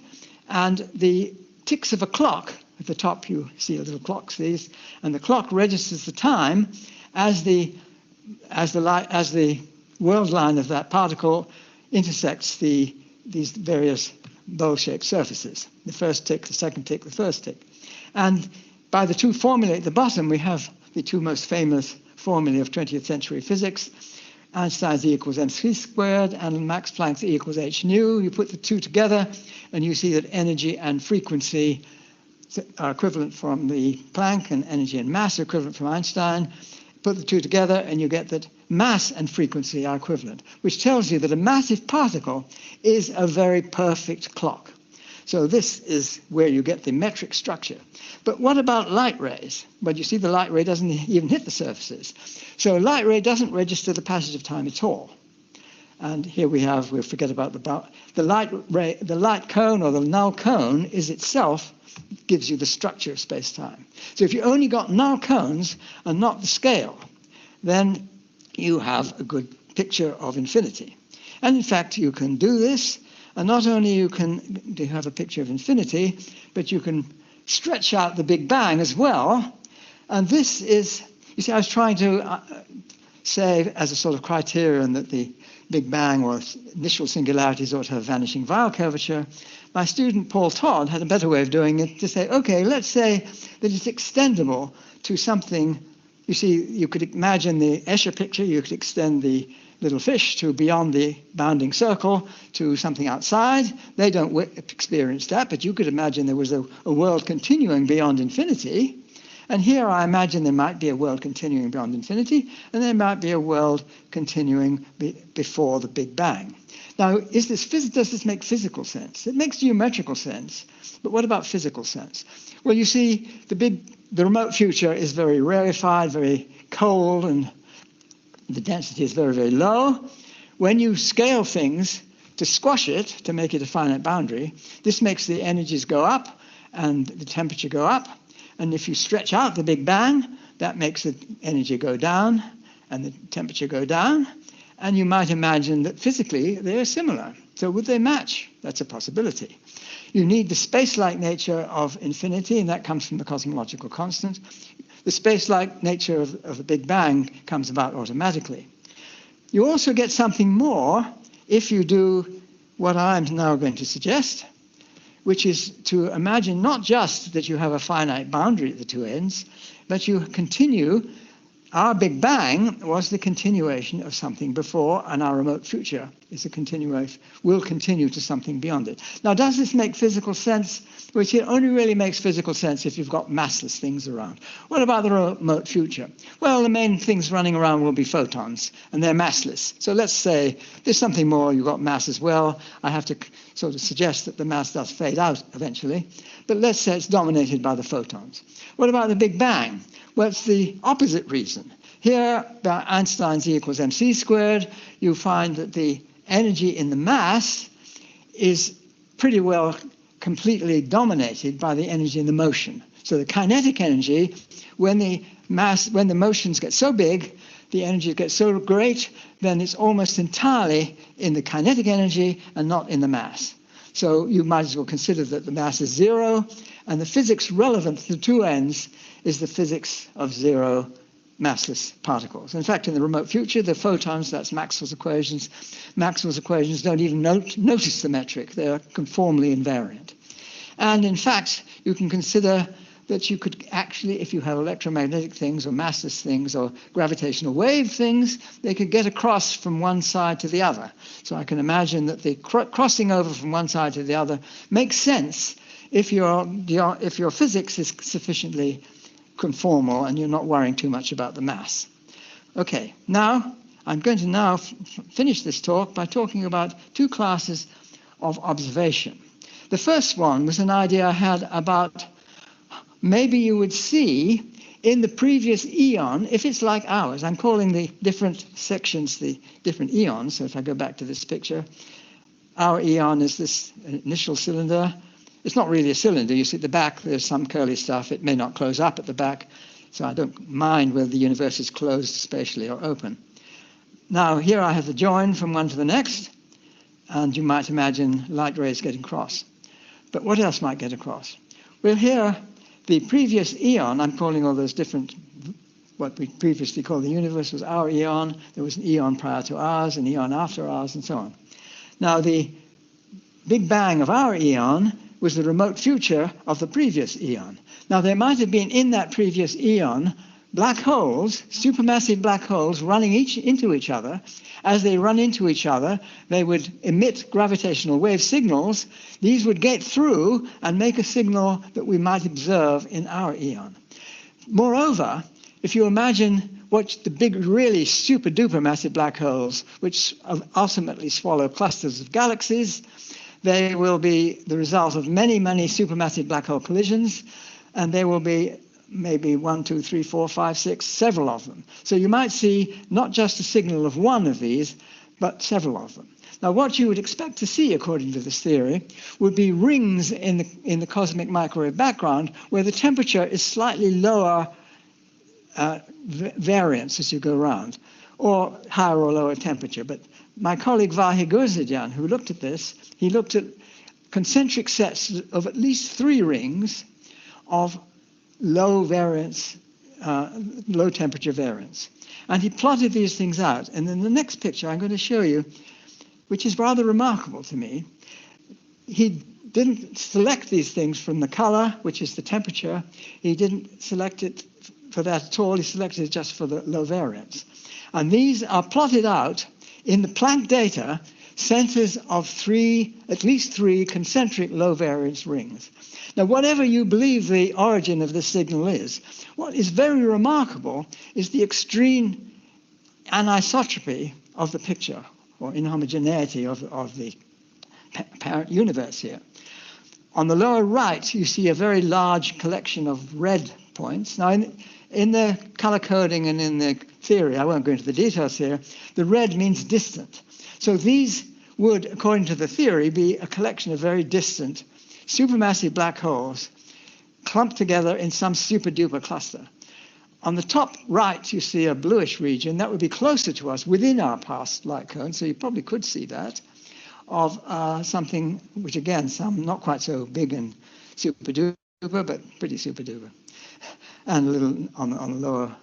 and the ticks of a clock At the top, you see a little clock, and the clock registers the time as the world line of that particle intersects these various bowl-shaped surfaces. The first tick, the second tick, the first tick. And by the two formulae at the bottom, we have the two most famous formulae of 20th century physics. Einstein's E equals mc squared and Max Planck's E equals h nu. You put the two together and you see that energy and frequency are equivalent from the Planck, and energy and mass are equivalent from Einstein. Put the two together and you get that mass and frequency are equivalent, which tells you that a massive particle is a very perfect clock. So this is where you get the metric structure. But what about light rays? Well, you see the light ray doesn't even hit the surfaces. So light ray doesn't register the passage of time at all. And here we'll forget about the light ray, the light cone or the null cone is itself gives you the structure of space-time. So if you only got null cones and not the scale, then you have a good picture of infinity. And in fact, you can do this, and not only do you have a picture of infinity, but you can stretch out the Big Bang as well. And this is, you see, I was trying to say as a sort of criterion that the Big Bang or initial singularities ought to have vanishing Weyl curvature. My student Paul Todd had a better way of doing it, to say, okay, let's say that it's extendable to something. You see, you could imagine the Escher picture, you could extend the little fish to beyond the bounding circle to something outside. They don't experience that, but you could imagine there was a world continuing beyond infinity. And here I imagine there might be a world continuing beyond infinity, and there might be a world continuing before the Big Bang. Now, does this make physical sense? It makes geometrical sense, but what about physical sense? Well, you see, the remote future is very rarefied, very cold, and the density is very, very low. When you scale things to squash it, to make it a finite boundary, this makes the energies go up and the temperature go up. And if you stretch out the Big Bang, that makes the energy go down and the temperature go down. And you might imagine that physically they're similar. So would they match? That's a possibility. You need the space-like nature of infinity, and that comes from the cosmological constant. The space-like nature of the Big Bang comes about automatically. You also get something more if you do what I'm now going to suggest, which is to imagine not just that you have a finite boundary at the two ends, but you continue. Our Big Bang was the continuation of something before, and our remote future is a continuation, will continue to something beyond it. Now, does this make physical sense? Well, it only really makes physical sense if you've got massless things around. What about the remote future? Well, the main things running around will be photons, and they're massless. So let's say there's something more, you've got mass as well. I have to sort of suggest that the mass does fade out eventually, but let's say it's dominated by the photons. What about the Big Bang? Well, it's the opposite reason. Here, by Einstein's E equals mc squared, you find that the energy in the mass is pretty well completely dominated by the energy in the motion. So the kinetic energy, when the motions get so big, the energy gets so great, then it's almost entirely in the kinetic energy and not in the mass. So you might as well consider that the mass is zero, and the physics relevant to the two ends is the physics of zero massless particles. In fact, in the remote future, the photons, that's Maxwell's equations don't even notice the metric. They're conformally invariant. And in fact, you can consider that you could actually, if you have electromagnetic things or massless things or gravitational wave things, they could get across from one side to the other. So I can imagine that the crossing over from one side to the other makes sense if your physics is sufficiently conformal and you're not worrying too much about the mass. Okay, now I'm going to finish this talk by talking about two classes of observation. The first one was an idea I had about maybe you would see in the previous eon, if it's like ours, I'm calling the different sections the different eons. So if I go back to this picture, our eon is this initial cylinder. It's not really a cylinder. You see at the back, there's some curly stuff. It may not close up at the back, so I don't mind whether the universe is closed spatially or open. Now, here I have the join from one to the next, and you might imagine light rays getting across. But what else might get across? Well, here the previous eon, I'm calling all those different, what we previously called the universe was our eon. There was an eon prior to ours, an eon after ours, and so on. Now, the Big Bang of our eon was the remote future of the previous eon. Now, there might have been in that previous eon black holes, supermassive black holes running into each other. As they run into each other, they would emit gravitational wave signals. These would get through and make a signal that we might observe in our eon. Moreover, if you imagine what the big, really super duper massive black holes, which ultimately swallow clusters of galaxies, they will be the result of many, many supermassive black hole collisions, and there will be maybe 1, 2, 3, 4, 5, 6, several of them. So you might see not just a signal of one of these, but several of them. Now, what you would expect to see, according to this theory, would be rings in the cosmic microwave background where the temperature is slightly lower variance as you go around, or higher or lower temperature. But my colleague Vahe Gurzadyan, who looked at this, he looked at concentric sets of at least 3 rings of low variance, low temperature variance. And he plotted these things out. And in the next picture I'm going to show you, which is rather remarkable to me, he didn't select these things from the color, which is the temperature. He didn't select it for that at all. He selected it just for the low variance. And these are plotted out in the Planck data, centers of at least 3 concentric low variance rings. Now, whatever you believe the origin of this signal is, what is very remarkable is the extreme anisotropy of the picture, or inhomogeneity of the parent universe here. On the lower right, you see a very large collection of red points. Now, in the color coding and in the theory, I won't go into the details here, the red means distant. So these would, according to the theory, be a collection of very distant supermassive black holes clumped together in some super duper cluster. On the top right, you see a bluish region that would be closer to us within our past light cone, so you probably could see that, of something which, again, some not quite so big and super duper, but pretty super duper. And a little on the lower,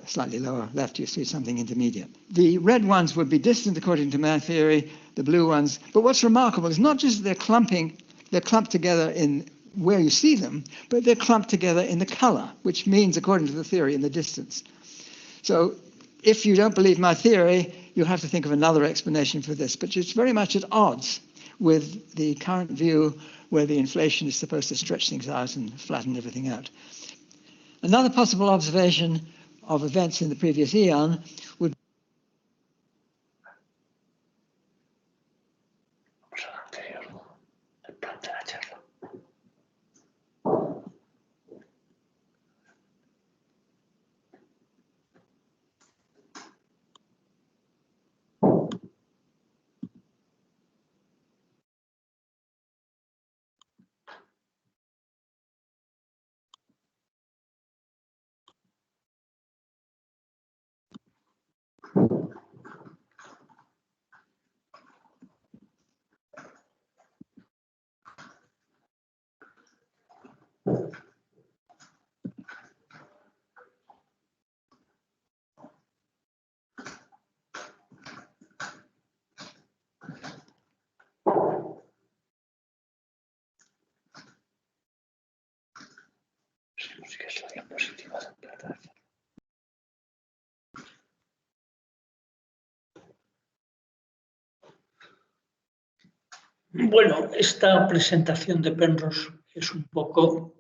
slightly lower left, you see something intermediate. The red ones would be distant according to my theory, the blue ones. But what's remarkable is not just they're clumped together in where you see them, but they're clumped together in the color, which means, according to the theory, in the distance. So if you don't believe my theory, you have to think of another explanation for this, but it's very much at odds with the current view where the inflation is supposed to stretch things out and flatten everything out. Another possible observation of events in the previous eon would Bueno, esta presentación de Penrose es un poco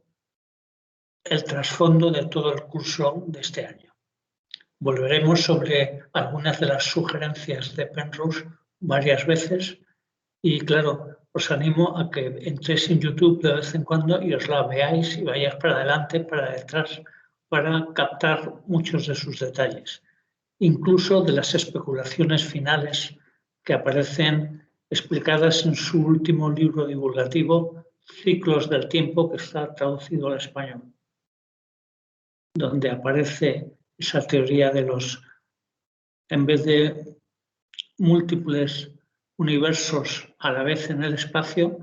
el trasfondo de todo el curso de este año. Volveremos sobre algunas de las sugerencias de Penrose varias veces y, claro, os animo a que entréis en YouTube de vez en cuando y os la veáis y vayáis para adelante, para detrás, para captar muchos de sus detalles, incluso de las especulaciones finales que aparecen explicadas en su último libro divulgativo, Ciclos del Tiempo, que está traducido al español, donde aparece esa teoría de los, en vez de múltiples universos a la vez en el espacio,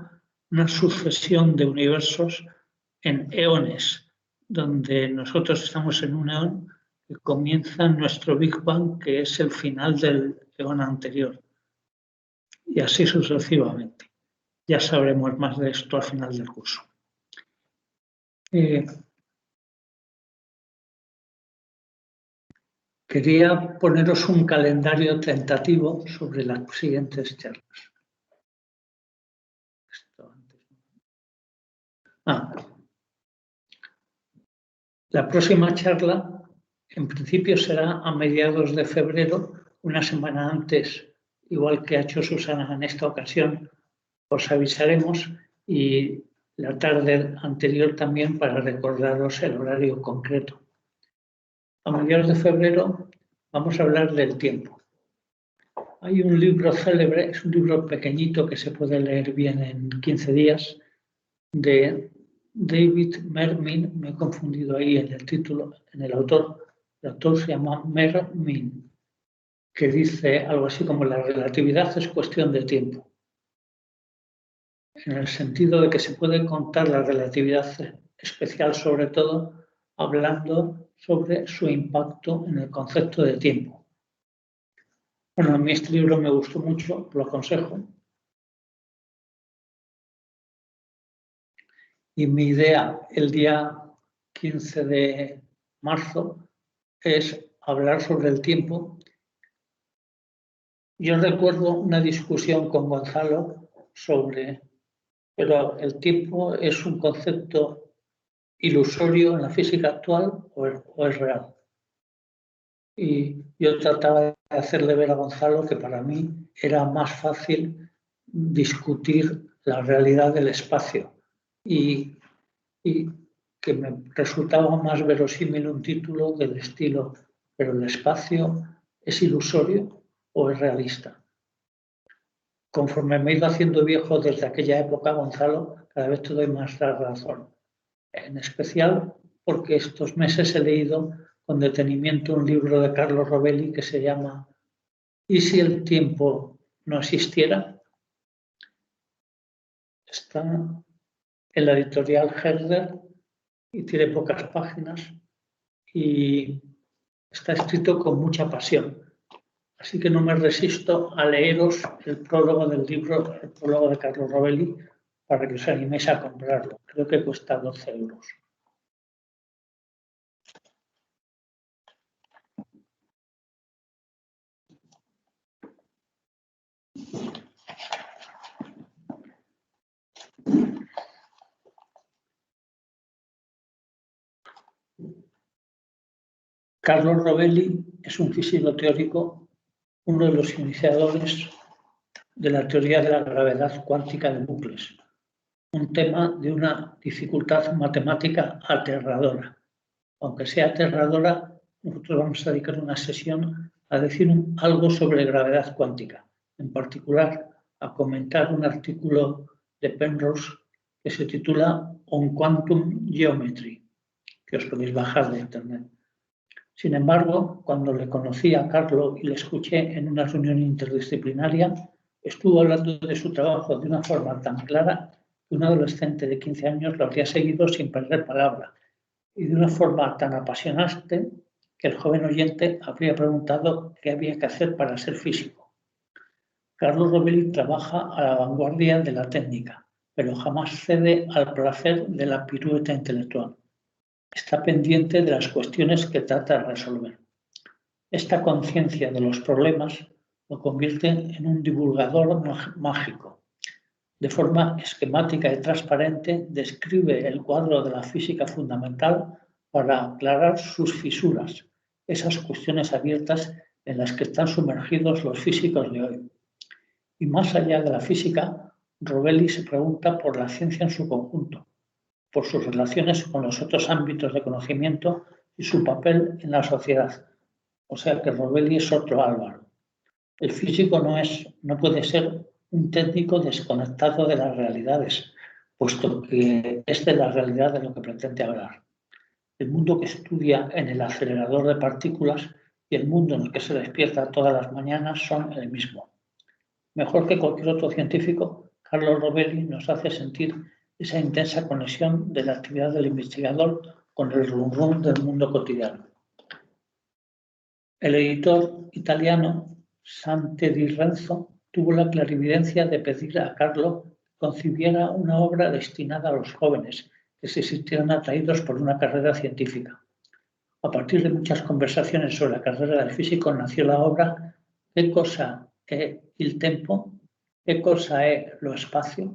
una sucesión de universos en eones donde nosotros estamos en un eón que comienza nuestro Big Bang, que es el final del eón anterior. Y así sucesivamente. Ya sabremos más de esto al final del curso. Quería poneros un calendario tentativo sobre las siguientes charlas. La próxima charla, en principio, será a mediados de febrero, una semana antes, igual que ha hecho Susana en esta ocasión. Os avisaremos y la tarde anterior también para recordaros el horario concreto. A mediados de febrero vamos a hablar del tiempo. Hay un libro célebre, es un libro pequeñito que se puede leer bien en 15 días, de David Mermin, me he confundido ahí en el título, en el autor. El autor se llama Mermin, que dice algo así como la relatividad es cuestión de tiempo. En el sentido de que se puede contar la relatividad especial, sobre todo, hablando sobre su impacto en el concepto de tiempo. Bueno, a mí este libro me gustó mucho, lo aconsejo. Y mi idea el día 15 de marzo es hablar sobre el tiempo. Yo recuerdo una discusión con Gonzalo sobre, pero el tiempo es un concepto ilusorio en la física actual o es real. Y yo trataba de hacerle ver a Gonzalo que para mí era más fácil discutir la realidad del espacio y que me resultaba más verosímil un título del estilo ¿pero el espacio es ilusorio o es realista? Conforme me he ido haciendo viejo desde aquella época, Gonzalo, cada vez te doy más la razón. En especial porque estos meses he leído con detenimiento un libro de Carlo Rovelli que se llama ¿Y si el tiempo no existiera? Está en la editorial Herder y tiene pocas páginas y está escrito con mucha pasión. Así que no me resisto a leeros el prólogo del libro, el prólogo de Carlo Rovelli, para que os animéis a comprarlo. Creo que cuesta 12 euros. Carlo Rovelli es un físico teórico, uno de los iniciadores de la teoría de la gravedad cuántica de bucles, un tema de una dificultad matemática aterradora. Aunque sea aterradora, nosotros vamos a dedicar una sesión a decir algo sobre gravedad cuántica, en particular a comentar un artículo de Penrose que se titula On Quantum Geometry, que os podéis bajar de internet. Sin embargo, cuando le conocí a Carlo y le escuché en una reunión interdisciplinaria, estuvo hablando de su trabajo de una forma tan clara que un adolescente de 15 años lo habría seguido sin perder palabra y de una forma tan apasionante que el joven oyente habría preguntado qué había que hacer para ser físico. Carlo Rovelli trabaja a la vanguardia de la técnica, pero jamás cede al placer de la pirueta intelectual. Está pendiente de las cuestiones que trata de resolver. Esta conciencia de los problemas lo convierte en un divulgador mágico. De forma esquemática y transparente, describe el cuadro de la física fundamental para aclarar sus fisuras, esas cuestiones abiertas en las que están sumergidos los físicos de hoy. Y más allá de la física, Rovelli se pregunta por la ciencia en su conjunto, por sus relaciones con los otros ámbitos de conocimiento y su papel en la sociedad. O sea que Rovelli es otro Álvaro. El físico no puede ser un técnico desconectado de las realidades, puesto que es de la realidad de lo que pretende hablar. El mundo que estudia en el acelerador de partículas y el mundo en el que se despierta todas las mañanas son el mismo. Mejor que cualquier otro científico, Carlo Rovelli nos hace sentir esa intensa conexión de la actividad del investigador con el rum del mundo cotidiano. El editor italiano Sante di Renzo tuvo la clarividencia de pedir a Carlo que concibiera una obra destinada a los jóvenes que se sintieran atraídos por una carrera científica. A partir de muchas conversaciones sobre la carrera del físico nació la obra «Che cosa è il tempo? ¿Qué cosa es lo espacio?».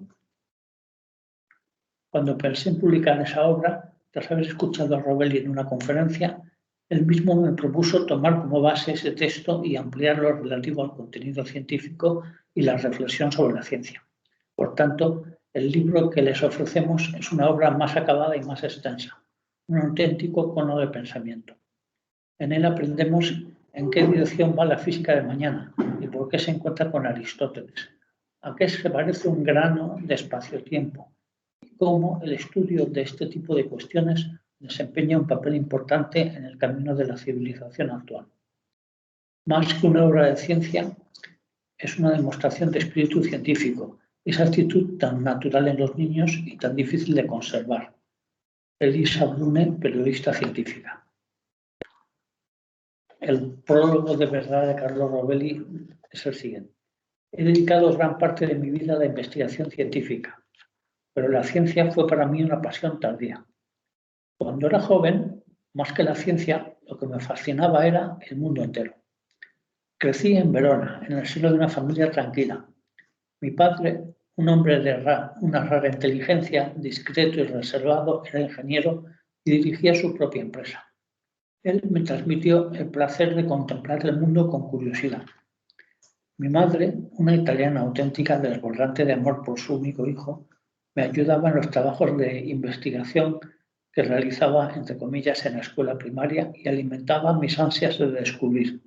Cuando pensé en publicar esa obra, tras haber escuchado a Rovelli en una conferencia, él mismo me propuso tomar como base ese texto y ampliar lo relativo al contenido científico y la reflexión sobre la ciencia. Por tanto, el libro que les ofrecemos es una obra más acabada y más extensa, un auténtico cono de pensamiento. En él aprendemos en qué dirección va la física de mañana y por qué se encuentra con Aristóteles, a qué se parece un grano de espacio-tiempo y cómo el estudio de este tipo de cuestiones desempeña un papel importante en el camino de la civilización actual. Más que una obra de ciencia, es una demostración de espíritu científico, esa actitud tan natural en los niños y tan difícil de conservar. Elisa Brune, periodista científica. El prólogo de verdad de Carlo Rovelli es el siguiente. He dedicado gran parte de mi vida a la investigación científica, pero la ciencia fue para mí una pasión tardía. Cuando era joven, más que la ciencia, lo que me fascinaba era el mundo entero. Crecí en Verona, en el seno de una familia tranquila. Mi padre, un hombre de una rara inteligencia, discreto y reservado, era ingeniero y dirigía su propia empresa. Él me transmitió el placer de contemplar el mundo con curiosidad. Mi madre, una italiana auténtica desbordante de amor por su único hijo, me ayudaba en los trabajos de investigación que realizaba, entre comillas, en la escuela primaria y alimentaba mis ansias de descubrir.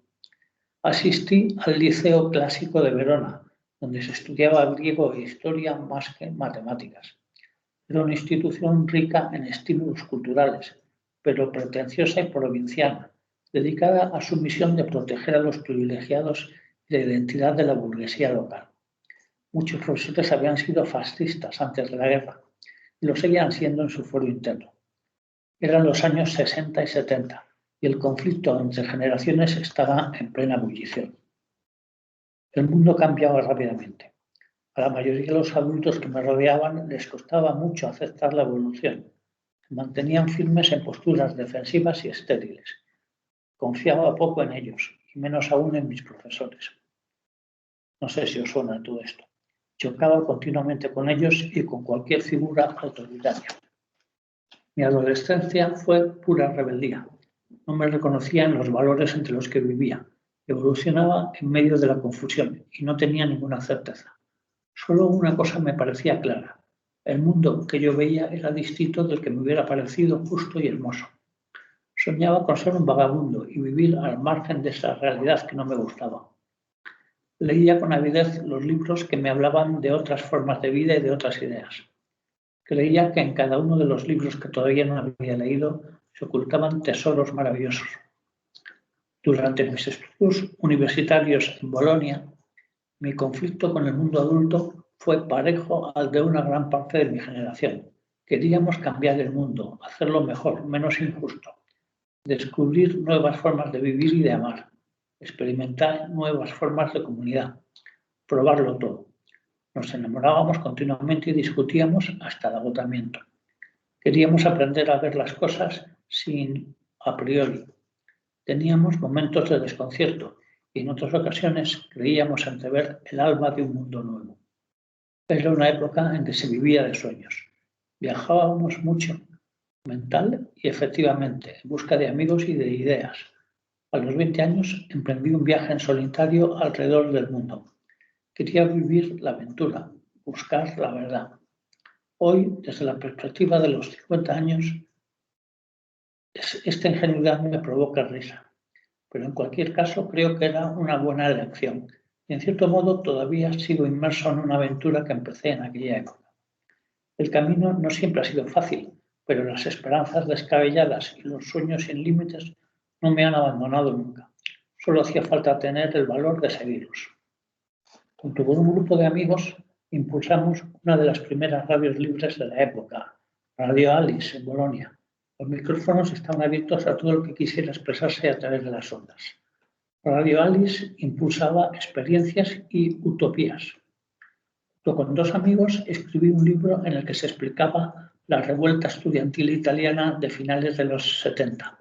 Asistí al Liceo Clásico de Verona, donde se estudiaba griego e historia más que matemáticas. Era una institución rica en estímulos culturales, pero pretenciosa y provinciana, dedicada a su misión de proteger a los privilegiados y la identidad de la burguesía local. Muchos profesores habían sido fascistas antes de la guerra y lo seguían siendo en su fuero interno. Eran los años 60 y 70 y el conflicto entre generaciones estaba en plena ebullición. El mundo cambiaba rápidamente. A la mayoría de los adultos que me rodeaban les costaba mucho aceptar la evolución. Se mantenían firmes en posturas defensivas y estériles. Confiaba poco en ellos, y menos aún en mis profesores. No sé si os suena todo esto. Chocaba continuamente con ellos y con cualquier figura autoritaria. Mi adolescencia fue pura rebeldía. No me reconocía en los valores entre los que vivía. Evolucionaba en medio de la confusión y no tenía ninguna certeza. Solo una cosa me parecía clara. El mundo que yo veía era distinto del que me hubiera parecido justo y hermoso. Soñaba con ser un vagabundo y vivir al margen de esa realidad que no me gustaba. Leía con avidez los libros que me hablaban de otras formas de vida y de otras ideas. Creía que en cada uno de los libros que todavía no había leído se ocultaban tesoros maravillosos. Durante mis estudios universitarios en Bolonia, mi conflicto con el mundo adulto fue parejo al de una gran parte de mi generación. Queríamos cambiar el mundo, hacerlo mejor, menos injusto, descubrir nuevas formas de vivir y de amar, experimentar nuevas formas de comunidad, probarlo todo. Nos enamorábamos continuamente y discutíamos hasta el agotamiento. Queríamos aprender a ver las cosas sin a priori. Teníamos momentos de desconcierto y en otras ocasiones creíamos entrever el alma de un mundo nuevo. Era una época en que se vivía de sueños. Viajábamos mucho, mental y efectivamente, en busca de amigos y de ideas. A los 20 años emprendí un viaje en solitario alrededor del mundo. Quería vivir la aventura, buscar la verdad. Hoy, desde la perspectiva de los 50 años, esta ingenuidad me provoca risa. Pero en cualquier caso creo que era una buena elección. Y en cierto modo todavía sigo inmerso en una aventura que empecé en aquella época. El camino no siempre ha sido fácil, pero las esperanzas descabelladas y los sueños sin límites no me han abandonado nunca. Solo hacía falta tener el valor de seguirlos. Junto con un grupo de amigos impulsamos una de las primeras radios libres de la época, Radio Alice, en Bolonia. Los micrófonos estaban abiertos a todo el que quisiera expresarse a través de las ondas. Radio Alice impulsaba experiencias y utopías. Junto con 2 amigos escribí un libro en el que se explicaba la revuelta estudiantil italiana de finales de los 70.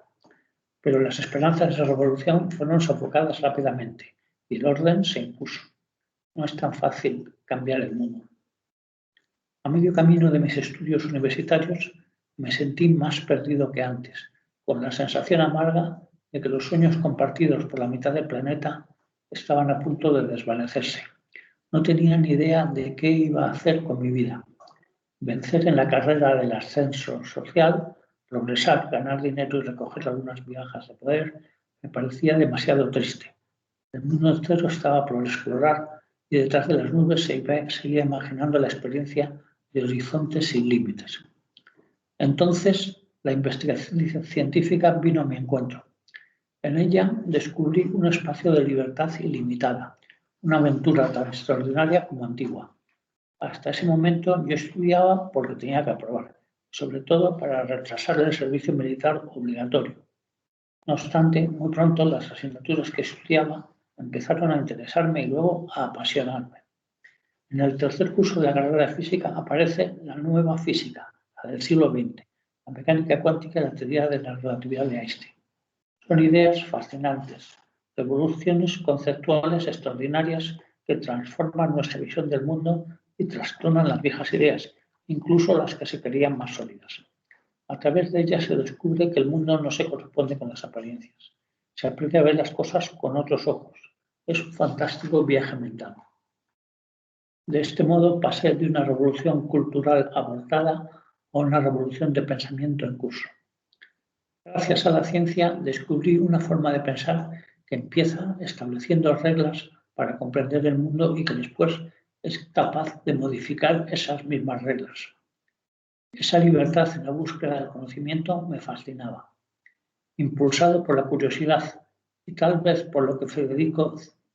Pero las esperanzas de revolución fueron sofocadas rápidamente y el orden se impuso. No es tan fácil cambiar el mundo. A medio camino de mis estudios universitarios me sentí más perdido que antes, con la sensación amarga de que los sueños compartidos por la mitad del planeta estaban a punto de desvanecerse. No tenía ni idea de qué iba a hacer con mi vida. Vencer en la carrera del ascenso social, progresar, ganar dinero y recoger algunas migajas de poder, me parecía demasiado triste. El mundo entero estaba por explorar y detrás de las nubes seguía imaginando la experiencia de horizontes sin límites. Entonces, la investigación científica vino a mi encuentro. En ella descubrí un espacio de libertad ilimitada, una aventura tan extraordinaria como antigua. Hasta ese momento yo estudiaba porque tenía que aprobar, sobre todo para retrasar el servicio militar obligatorio. No obstante, muy pronto las asignaturas que estudiaba empezaron a interesarme y luego a apasionarme. En el tercer curso de la carrera de física aparece la nueva física, la del siglo XX, la mecánica cuántica y la teoría de la relatividad de Einstein. Son ideas fascinantes, revoluciones conceptuales extraordinarias que transforman nuestra visión del mundo y trastornan las viejas ideas, incluso las que se creían más sólidas. A través de ellas se descubre que el mundo no se corresponde con las apariencias. Se aprende a ver las cosas con otros ojos. Es un fantástico viaje mental. De este modo pasé de una revolución cultural abortada a una revolución de pensamiento en curso. Gracias a la ciencia descubrí una forma de pensar que empieza estableciendo reglas para comprender el mundo y que después es capaz de modificar esas mismas reglas. Esa libertad en la búsqueda del conocimiento me fascinaba. Impulsado por la curiosidad y tal vez por lo que Federico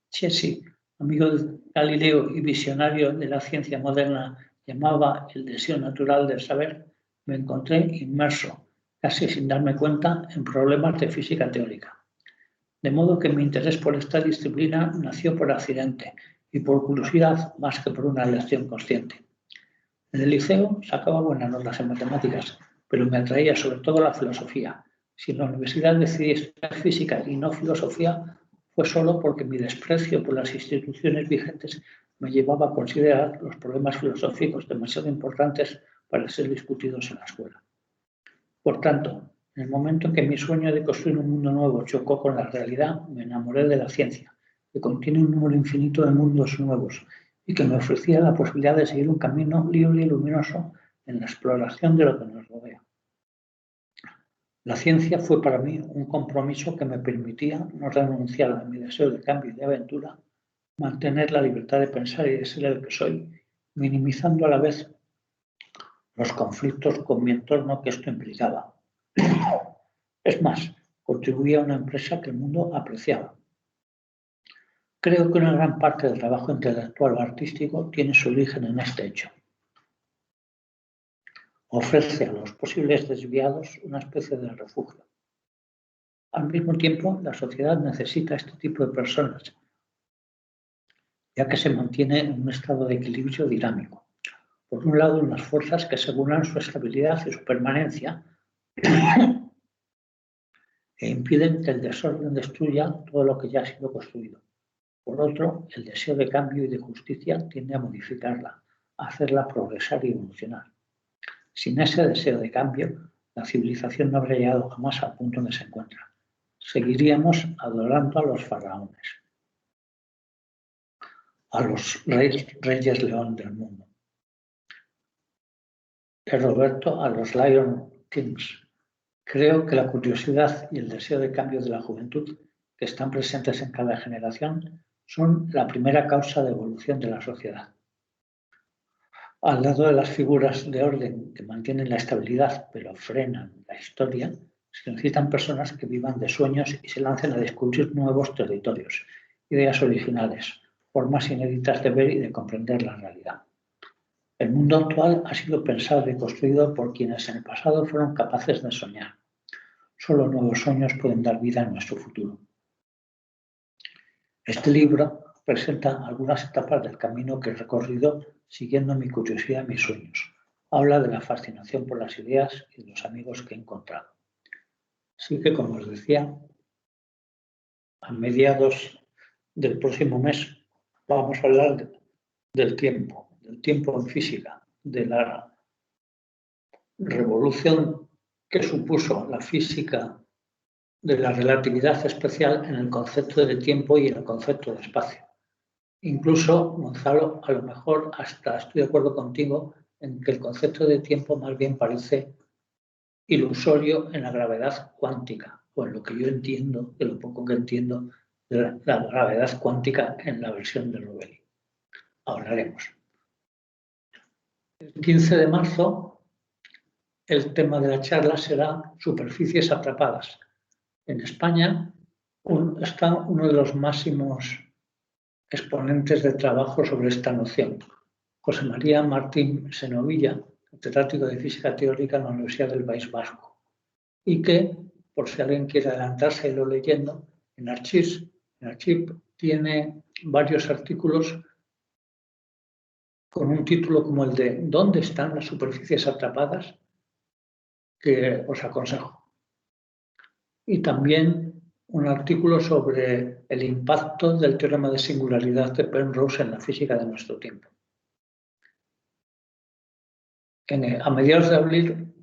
Cesi, amigo de Galileo y visionario de la ciencia moderna, llamaba el deseo natural del saber, me encontré inmerso, casi sin darme cuenta, en problemas de física teórica. De modo que mi interés por esta disciplina nació por accidente y por curiosidad más que por una elección consciente. En el liceo sacaba buenas notas en matemáticas, pero me atraía sobre todo la filosofía. Si en la universidad decidí estudiar física y no filosofía, fue solo porque mi desprecio por las instituciones vigentes me llevaba a considerar los problemas filosóficos demasiado importantes para ser discutidos en la escuela. Por tanto, en el momento en que mi sueño de construir un mundo nuevo chocó con la realidad, me enamoré de la ciencia, que contiene un número infinito de mundos nuevos y que me ofrecía la posibilidad de seguir un camino libre y luminoso en la exploración de lo que nos rodea. La ciencia fue para mí un compromiso que me permitía no renunciar a mi deseo de cambio y de aventura, mantener la libertad de pensar y de ser el que soy, minimizando a la vez los conflictos con mi entorno que esto implicaba. Es más, contribuía a una empresa que el mundo apreciaba. Creo que una gran parte del trabajo intelectual o artístico tiene su origen en este hecho. Ofrece a los posibles desviados una especie de refugio. Al mismo tiempo, la sociedad necesita este tipo de personas, ya que se mantiene en un estado de equilibrio dinámico. Por un lado, unas fuerzas que aseguran su estabilidad y su permanencia e impiden que el desorden destruya todo lo que ya ha sido construido. Por otro, el deseo de cambio y de justicia tiende a modificarla, a hacerla progresar y evolucionar. Sin ese deseo de cambio, la civilización no habría llegado jamás al punto en que se encuentra. Seguiríamos adorando a los faraones, a los reyes león del mundo. De Roberto a los Lion Kings. Creo que la curiosidad y el deseo de cambio de la juventud, que están presentes en cada generación, son la primera causa de evolución de la sociedad. Al lado de las figuras de orden que mantienen la estabilidad pero frenan la historia, se necesitan personas que vivan de sueños y se lancen a descubrir nuevos territorios, ideas originales, formas inéditas de ver y de comprender la realidad. El mundo actual ha sido pensado y construido por quienes en el pasado fueron capaces de soñar. Solo nuevos sueños pueden dar vida a nuestro futuro. Este libro presenta algunas etapas del camino que he recorrido siguiendo mi curiosidad y mis sueños. Habla de la fascinación por las ideas y de los amigos que he encontrado. Así que, como os decía, a mediados del próximo mes vamos a hablar del tiempo en física, de la revolución que supuso la física de la relatividad especial en el concepto de tiempo y en el concepto de espacio. Incluso, Gonzalo, a lo mejor hasta estoy de acuerdo contigo en que el concepto de tiempo más bien parece ilusorio en la gravedad cuántica, o en lo que yo entiendo, de lo poco que entiendo, de la gravedad cuántica en la versión de Rovelli. Hablaremos. El 15 de marzo, el tema de la charla será superficies atrapadas. En España está uno de los máximos exponentes de trabajo sobre esta noción, José María Martín Senovilla, catedrático de Física Teórica en la Universidad del País Vasco, y que, por si alguien quiere adelantarse y lo leyendo, en Archive tiene varios artículos con un título como el de ¿Dónde están las superficies atrapadas?, que os aconsejo. Y también un artículo sobre el impacto del teorema de singularidad de Penrose en la física de nuestro tiempo. A mediados de abril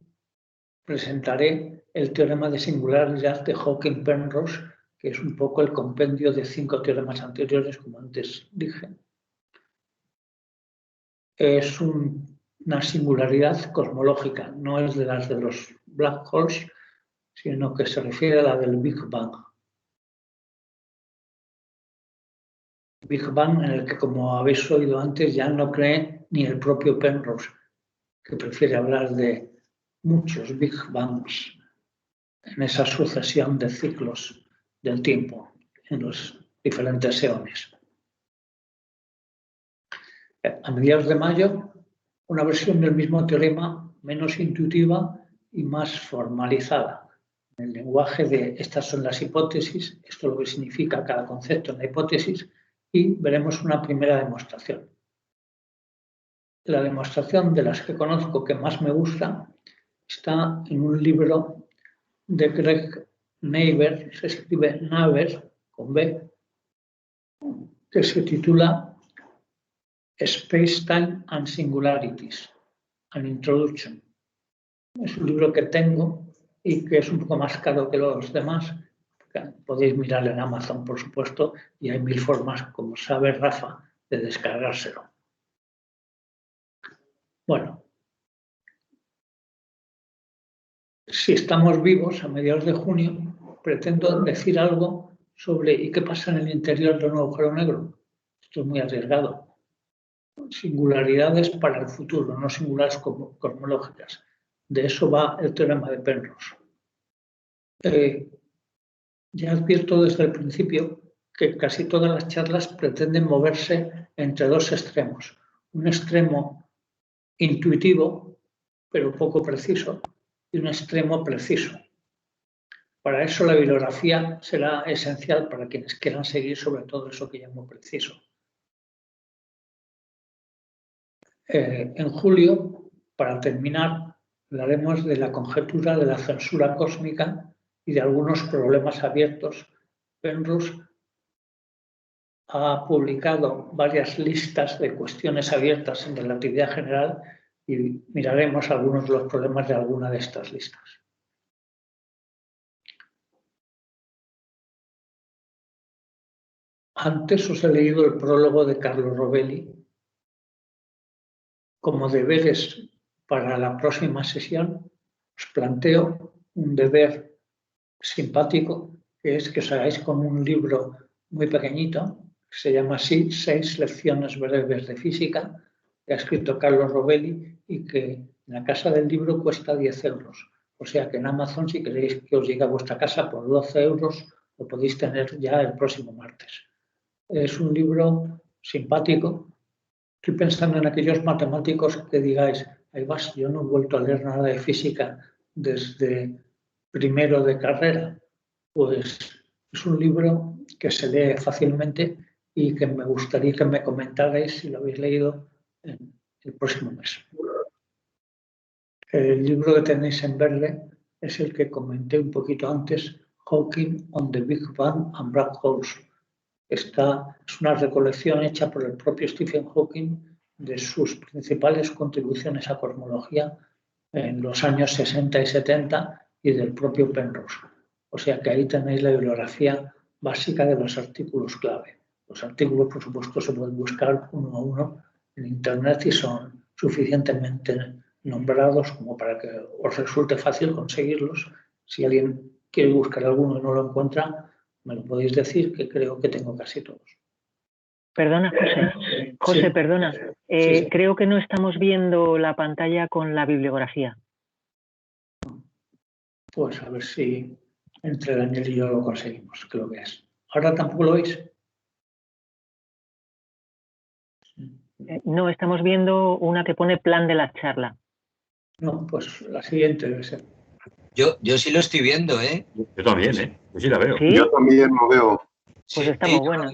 presentaré el teorema de singularidad de Hawking-Penrose, que es un poco el compendio de 5 teoremas anteriores, como antes dije. Es una singularidad cosmológica, no es de las de los black holes, sino que se refiere a la del Big Bang. Big Bang en el que, como habéis oído antes, ya no cree ni el propio Penrose, que prefiere hablar de muchos Big Bangs en esa sucesión de ciclos del tiempo en los diferentes eones. A mediados de mayo, una versión del mismo teorema menos intuitiva y más formalizada. En el lenguaje de estas son las hipótesis, esto es lo que significa cada concepto en la hipótesis, y veremos una primera demostración. La demostración de las que conozco que más me gusta está en un libro de Greg Neighbor, se escribe Naber con B, que se titula Space-Time and Singularities, an Introduction. Es un libro que tengo y que es un poco más caro que los demás. Podéis mirar en Amazon, por supuesto, y hay 1000 formas, como sabe Rafa, de descargárselo. Bueno, si estamos vivos a mediados de junio, pretendo decir algo sobre ¿y qué pasa en el interior de un agujero negro? Esto es muy arriesgado. Singularidades para el futuro, no singulares cosmológicas. De eso va el teorema de Penrose. Ya advierto desde el principio que casi todas las charlas pretenden moverse entre dos extremos. Un extremo intuitivo, pero poco preciso, y un extremo preciso. Para eso la bibliografía será esencial para quienes quieran seguir sobre todo eso que llamo preciso. En julio, para terminar, hablaremos de la conjetura de la censura cósmica y de algunos problemas abiertos. Penrose ha publicado varias listas de cuestiones abiertas en relatividad general y miraremos algunos de los problemas de alguna de estas listas. Antes os he leído el prólogo de Carlo Rovelli. Como deberes para la próxima sesión, os planteo un deber simpático, que es que os hagáis con un libro muy pequeñito, que se llama así, 6 lecciones breves de física, que ha escrito Carlos Rovelli y que en la casa del libro cuesta 10 euros. O sea que en Amazon, si queréis que os llegue a vuestra casa por 12 euros, lo podéis tener ya el próximo martes. Es un libro simpático Estoy pensando en aquellos matemáticos que digáis, ahí vas, yo no he vuelto a leer nada de física desde primero de carrera. Pues es un libro que se lee fácilmente y que me gustaría que me comentarais si lo habéis leído en el próximo mes. El libro que tenéis en verde es el que comenté un poquito antes, Hawking on the Big Bang and Black Holes. Es una recolección hecha por el propio Stephen Hawking de sus principales contribuciones a cosmología en los años 60 y 70 y del propio Penrose. O sea que ahí tenéis la bibliografía básica de los artículos clave. Los artículos, por supuesto, se pueden buscar uno a uno en Internet y son suficientemente nombrados como para que os resulte fácil conseguirlos. Si alguien quiere buscar alguno y no lo encuentra, me lo podéis decir, que creo que tengo casi todos. Perdona, José. José, sí. Perdona. Sí. Creo que no estamos viendo la pantalla con la bibliografía. Pues a ver si entre Daniel y yo lo conseguimos, creo que es. ¿Ahora tampoco lo veis? No, estamos viendo una que pone plan de la charla. No, pues la siguiente debe ser. Yo sí lo estoy viendo, ¿eh? Yo también, ¿eh? Yo sí la veo. ¿Sí? Yo también lo veo. Pues estamos buenos.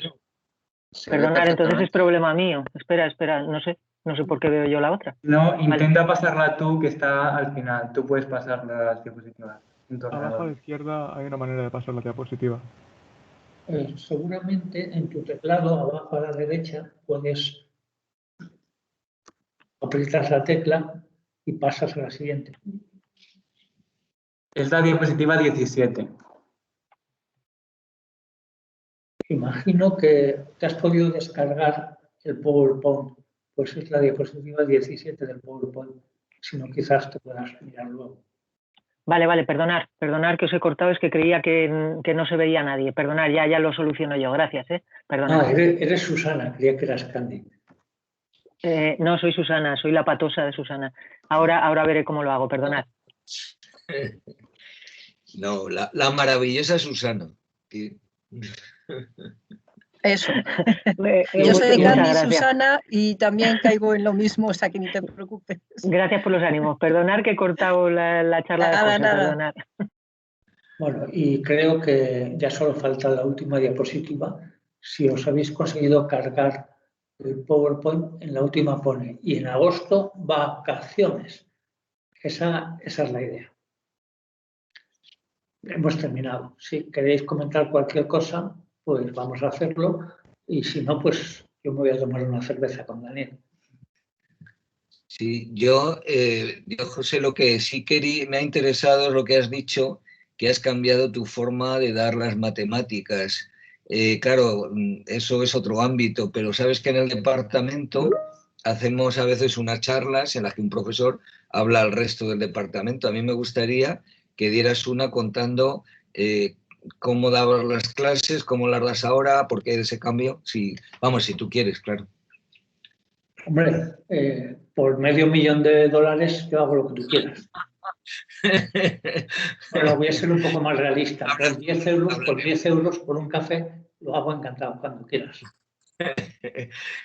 Perdonad, entonces es problema mío. Espera, no sé por qué veo yo la otra. No, intenta pasarla tú, que está al final. Tú puedes pasar las diapositivas. Abajo a la izquierda hay una manera de pasar la diapositiva. Seguramente en tu teclado, abajo a la derecha, puedes apretar la tecla y pasas a la siguiente. Es la diapositiva 17. Imagino que te has podido descargar el PowerPoint, pues es la diapositiva 17 del PowerPoint. Si no, quizás te puedas mirar luego. Vale, perdonar que os he cortado, es que creía que no se veía nadie. Perdonar, ya lo soluciono yo, gracias, Perdonad. Ah, eres Susana, creía que eras Candy. No, soy Susana, soy la patosa de Susana. Ahora veré cómo lo hago, perdonad. No, la maravillosa Susana. Eso. Yo soy Candy, Susana, y también caigo en lo mismo, o sea que ni te preocupes. Gracias por los ánimos. Perdonar que he cortado la charla de José, perdonar. Bueno, y creo que ya solo falta la última diapositiva. Si os habéis conseguido cargar el PowerPoint, en la última pone, y en agosto, vacaciones. Esa es la idea. Hemos terminado. Si queréis comentar cualquier cosa, pues vamos a hacerlo. Y si no, pues yo me voy a tomar una cerveza con Daniel. Sí, yo, José, lo que sí me ha interesado es lo que has dicho, que has cambiado tu forma de dar las matemáticas. Claro, eso es otro ámbito, pero sabes que en el departamento hacemos a veces unas charlas en las que un profesor habla al resto del departamento. A mí me gustaría que dieras una contando cómo dabas las clases, cómo las das ahora, por qué ese cambio, si tú quieres, claro. Hombre, por $500,000 yo hago lo que tú quieras. Pero voy a ser un poco más realista. Por 10 euros por un café, lo hago encantado cuando quieras.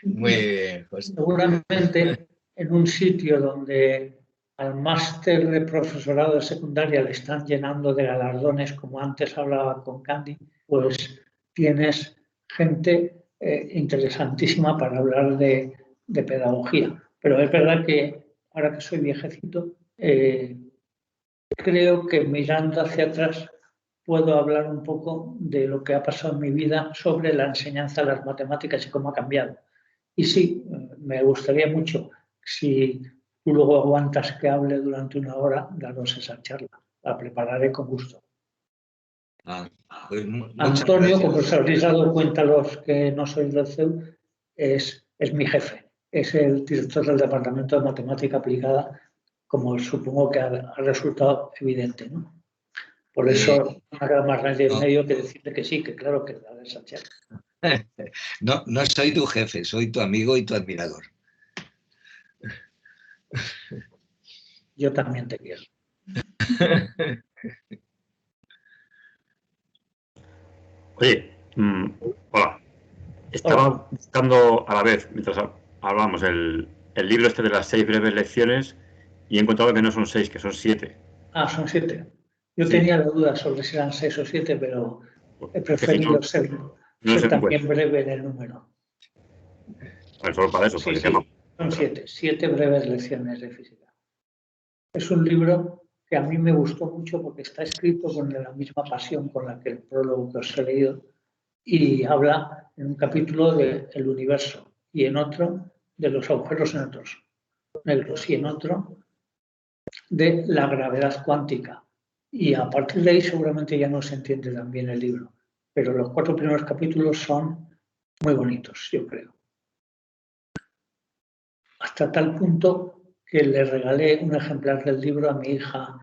Muy bien, José. Seguramente en un sitio donde al máster de profesorado de secundaria le están llenando de galardones, como antes hablaba con Candy, pues tienes gente interesantísima para hablar de pedagogía. Pero es verdad que ahora que soy viejecito, creo que mirando hacia atrás puedo hablar un poco de lo que ha pasado en mi vida sobre la enseñanza de las matemáticas y cómo ha cambiado. Y sí, me gustaría mucho, si tú luego aguantas que hable durante una hora, daros esa charla. La prepararé con gusto. Pues Antonio, como os habréis dado cuenta los que no sois del CEU, es mi jefe. Es el director del Departamento de Matemática Aplicada, como supongo que ha resultado evidente, ¿no? Por eso no queda más remedio que decirle que sí, que claro que da esa charla. No soy tu jefe, soy tu amigo y tu admirador. Yo también te quiero. Oye, hola. Estaba buscando a la vez, mientras hablamos el libro este de las 6 breves lecciones y he encontrado que no son 6, que son 7. Ah, son 7. Yo tenía la duda sobre si eran 6 o 7, pero he preferido ser también breve en el número. Bueno, solo para eso. Sí, son 7. 7 breves lecciones de física. Es un libro que a mí me gustó mucho porque está escrito con la misma pasión con la que el prólogo que os he leído y habla en un capítulo del universo y en otro de los agujeros negros y en otro de la gravedad cuántica. Y a partir de ahí seguramente ya no se entiende tan bien el libro. Pero los 4 primeros capítulos son muy bonitos, yo creo. Hasta tal punto que le regalé un ejemplar del libro a mi hija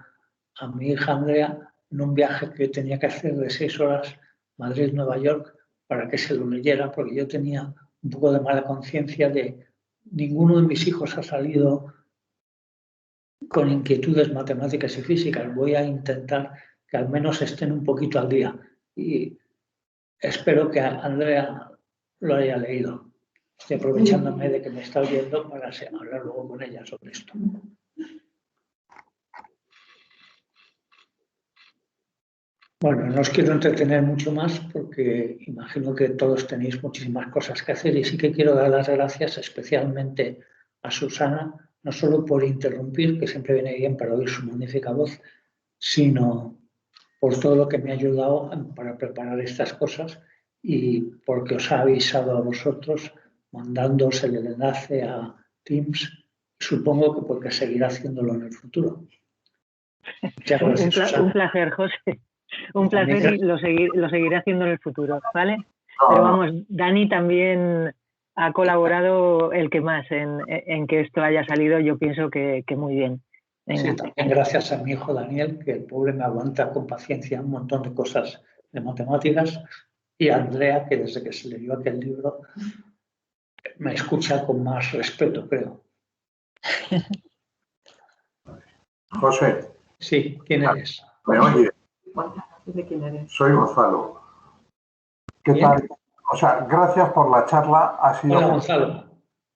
Andrea en un viaje que tenía que hacer de 6 horas Madrid-Nueva York para que se lo leyera, porque yo tenía un poco de mala conciencia de ninguno de mis hijos ha salido con inquietudes matemáticas y físicas. Voy a intentar que al menos estén un poquito al día y espero que Andrea lo haya leído. Estoy aprovechándome de que me está oyendo para hablar luego con ella sobre esto. Bueno, no os quiero entretener mucho más porque imagino que todos tenéis muchísimas cosas que hacer y sí que quiero dar las gracias especialmente a Susana, no solo por interrumpir, que siempre viene bien para oír su magnífica voz, sino por todo lo que me ha ayudado para preparar estas cosas y porque os ha avisado a vosotros mandándoos el enlace a Teams, supongo que porque seguirá haciéndolo en el futuro. Muchas gracias, un placer, José. Un placer y lo seguiré haciendo en el futuro, ¿vale? Pero vamos, Dani también ha colaborado el que más en que esto haya salido, yo pienso que muy bien. Venga. Sí, también gracias a mi hijo Daniel, que el pobre me aguanta con paciencia un montón de cosas de matemáticas, y a Andrea, que desde que se leyó aquel libro me escucha con más respeto, creo. José. Sí, ¿quién eres? ¿Me oye? ¿De quién eres? Soy Gonzalo. ¿Qué tal? O sea, gracias por la charla. Ha sido... Hola, Gonzalo.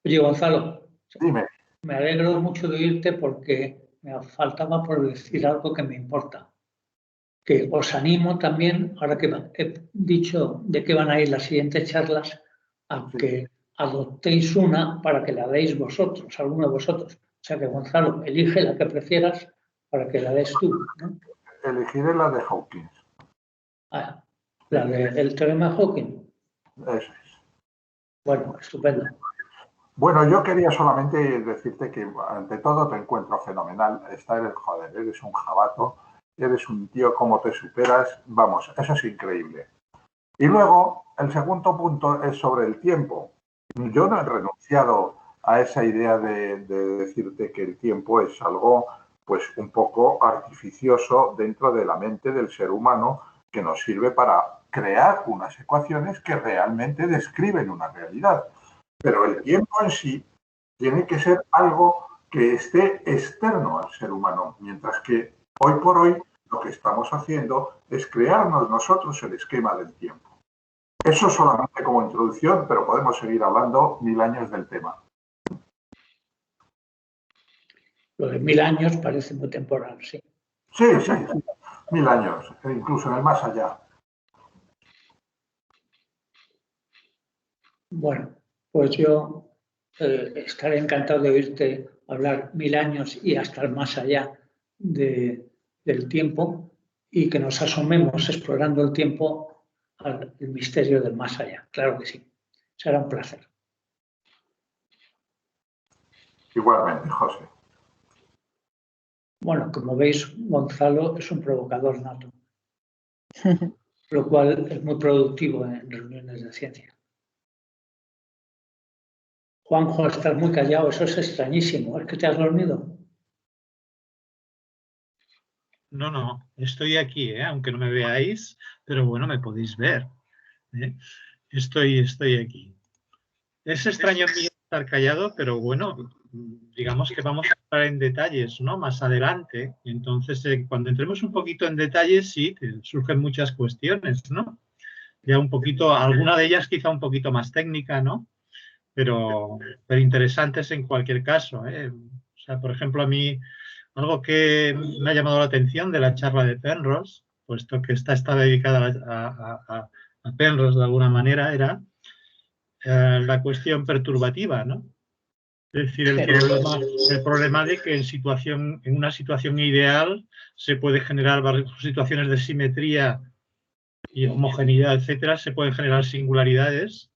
Oye, Gonzalo. Dime. Me alegro mucho de oírte porque me faltaba por decir algo que me importa. Que os animo también, ahora que he dicho de qué van a ir las siguientes charlas, a que adoptéis una para que la deis vosotros, alguno de vosotros. O sea que, Gonzalo, elige la que prefieras para que la des tú, ¿no? Elegiré la de Hawking. Ah, la del teorema de Hawking. Eso es. Bueno, estupendo. Bueno, yo quería solamente decirte que ante todo te encuentro fenomenal. Joder, eres un jabato, eres un tío, cómo te superas. Vamos, eso es increíble. Y luego, el segundo punto es sobre el tiempo. Yo no he renunciado a esa idea de decirte que el tiempo es algo pues un poco artificioso dentro de la mente del ser humano que nos sirve para crear unas ecuaciones que realmente describen una realidad. Pero el tiempo en sí tiene que ser algo que esté externo al ser humano, mientras que hoy por hoy lo que estamos haciendo es crearnos nosotros el esquema del tiempo. Eso solamente como introducción, pero podemos seguir hablando 1000 años del tema. Lo de 1000 años parece muy temporal, sí. Sí, 1000 años, incluso en el más allá. Bueno, pues yo estaré encantado de oírte hablar 1000 años y hasta el más allá del tiempo y que nos asomemos explorando el tiempo al misterio del más allá. Claro que sí. Será un placer. Igualmente, José. Bueno, como veis, Gonzalo es un provocador nato, lo cual es muy productivo en reuniones de ciencia. Juanjo, estás muy callado, eso es extrañísimo. ¿Es que te has dormido? No, estoy aquí, aunque no me veáis, pero bueno, me podéis ver. Estoy aquí. Es extraño estar callado, pero bueno, digamos que vamos a entrar en detalles, ¿no? Más adelante. Entonces, cuando entremos un poquito en detalles, sí, surgen muchas cuestiones, ¿no? Ya un poquito, alguna de ellas quizá un poquito más técnica, ¿no? pero interesantes en cualquier caso, ¿eh? O sea, por ejemplo, a mí algo que me ha llamado la atención de la charla de Penrose, puesto que esta está dedicada a Penrose de alguna manera, era la cuestión perturbativa, ¿no? Es decir, el problema de que en una situación ideal se puede generar varias situaciones de simetría y homogeneidad, etcétera, se pueden generar singularidades,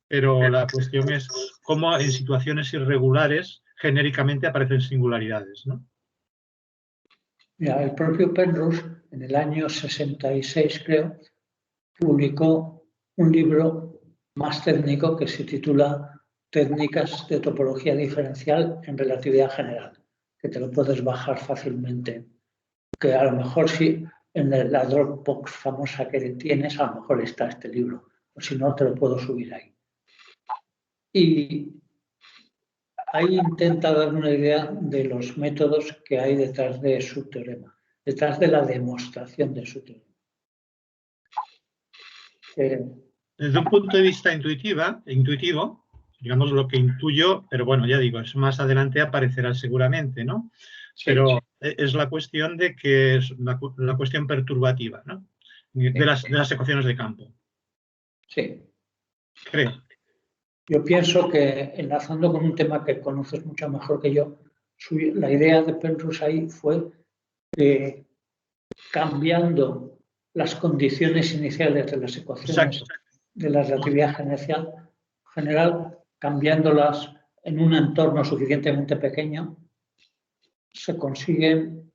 pero la cuestión es cómo en situaciones irregulares genéricamente aparecen singularidades, ¿no? Mira, el propio Penrose, en el año 66, creo, publicó un libro más técnico que se titula Técnicas de topología diferencial en relatividad general, que te lo puedes bajar fácilmente. Que a lo mejor si en la Dropbox famosa que tienes, a lo mejor está este libro, o si no, te lo puedo subir ahí. Y ahí intenta dar una idea de los métodos que hay detrás de su teorema, detrás de la demostración de su teorema. Desde un punto de vista intuitivo, digamos lo que intuyo, pero bueno, ya digo, eso más adelante aparecerá seguramente, ¿no? Sí, pero es la cuestión de que es la cuestión perturbativa, ¿no? De las ecuaciones de campo. Sí. Creo. Yo pienso que, enlazando con un tema que conoces mucho mejor que yo, la idea de Penrose ahí fue que cambiando las condiciones iniciales de las ecuaciones de la relatividad general, cambiándolas en un entorno suficientemente pequeño, se consiguen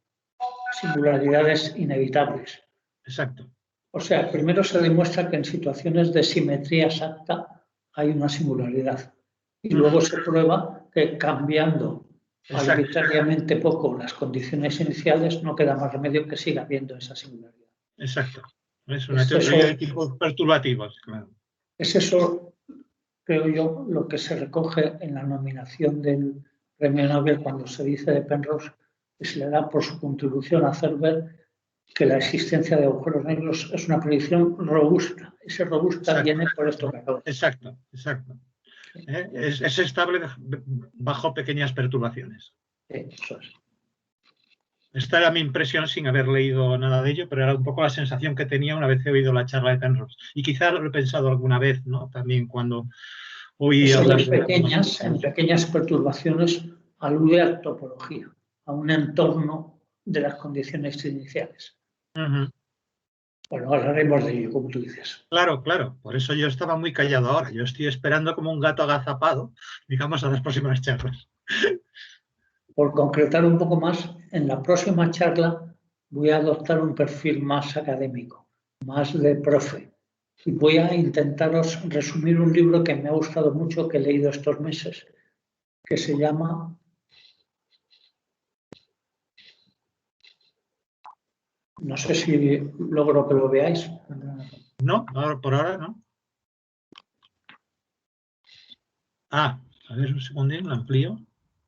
singularidades inevitables. Exacto. O sea, primero se demuestra que en situaciones de simetría exacta hay una singularidad. Y luego se prueba que cambiando arbitrariamente poco las condiciones iniciales no queda más remedio que siga habiendo esa singularidad. Exacto. Es una teoría de tipos perturbativos, claro. Es eso, creo yo, lo que se recoge en la nominación del Premio Nobel cuando se dice de Penrose que se le da por su contribución a hacer ver que la existencia de agujeros negros es una predicción robusta. Ese robusta viene por esto que acabo de decir. Exacto, exacto. Es estable bajo pequeñas perturbaciones. Eso es. Esta era mi impresión sin haber leído nada de ello, pero era un poco la sensación que tenía una vez he oído la charla de Penrose. Y quizá lo he pensado alguna vez, ¿no? También cuando oí hablar en pequeñas perturbaciones alude a topología, a un entorno de las condiciones iniciales. Bueno, hablaremos de ello, como tú dices. Claro, claro. Por eso yo estaba muy callado ahora. Yo estoy esperando como un gato agazapado, digamos, a las próximas charlas. Por concretar un poco más, en la próxima charla voy a adoptar un perfil más académico, más de profe. Y voy a intentaros resumir un libro que me ha gustado mucho, que he leído estos meses, que se llama No sé si logro que lo veáis. No, por ahora no. A ver un segundín, lo amplío.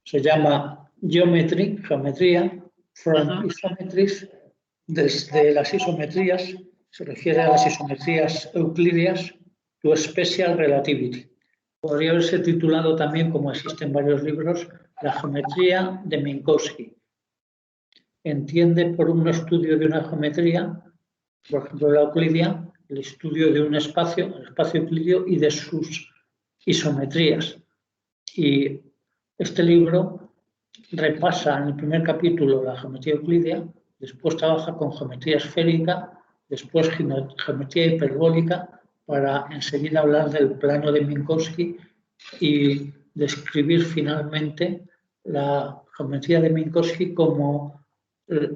Se llama Geometría, from Isometries, desde las isometrías, se refiere a las isometrías euclideas, to Special Relativity. Podría haberse titulado también, como existen varios libros, La geometría de Minkowski. Entiende por un estudio de una geometría, por ejemplo la euclidia, el estudio de un espacio, el espacio euclideo y de sus isometrías. Y este libro repasa en el primer capítulo la geometría euclidea, después trabaja con geometría esférica, después geometría hiperbólica, para enseguida hablar del plano de Minkowski y describir finalmente la geometría de Minkowski como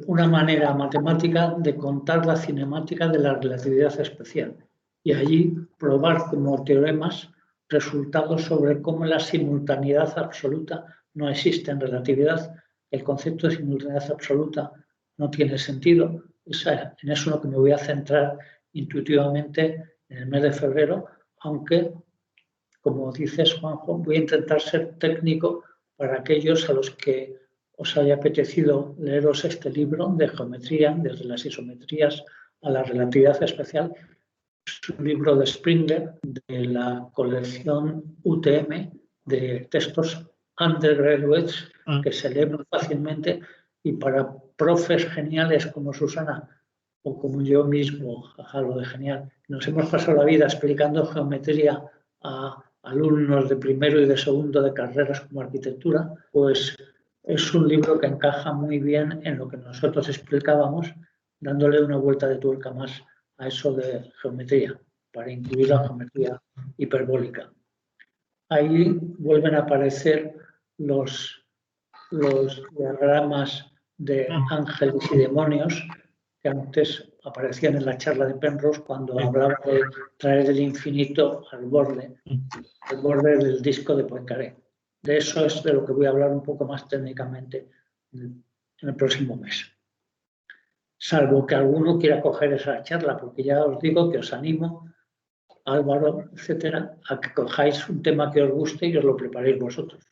una manera matemática de contar la cinemática de la relatividad especial y allí probar como teoremas resultados sobre cómo la simultaneidad absoluta no existe en relatividad. El concepto de simultaneidad absoluta no tiene sentido. En eso es lo que me voy a centrar intuitivamente en el mes de febrero, aunque, como dices, Juanjo, voy a intentar ser técnico para aquellos a los que os haya apetecido leeros este libro de geometría, desde las isometrías a la relatividad especial. Es un libro de Springer, de la colección UTM, de textos undergraduates que se leen muy fácilmente, y para profes geniales como Susana o como yo mismo, jaja, lo de genial, nos hemos pasado la vida explicando geometría a alumnos de primero y de segundo de carreras como arquitectura, pues es un libro que encaja muy bien en lo que nosotros explicábamos, dándole una vuelta de tuerca más a eso de geometría, para incluir la geometría hiperbólica. Ahí vuelven a aparecer los diagramas de ángeles y demonios que antes aparecían en la charla de Penrose cuando hablaba de traer el infinito al borde del disco de Poincaré. De eso es de lo que voy a hablar un poco más técnicamente en el próximo mes. Salvo que alguno quiera coger esa charla, porque ya os digo que os animo, Álvaro, etcétera, a que cojáis un tema que os guste y os lo preparéis vosotros.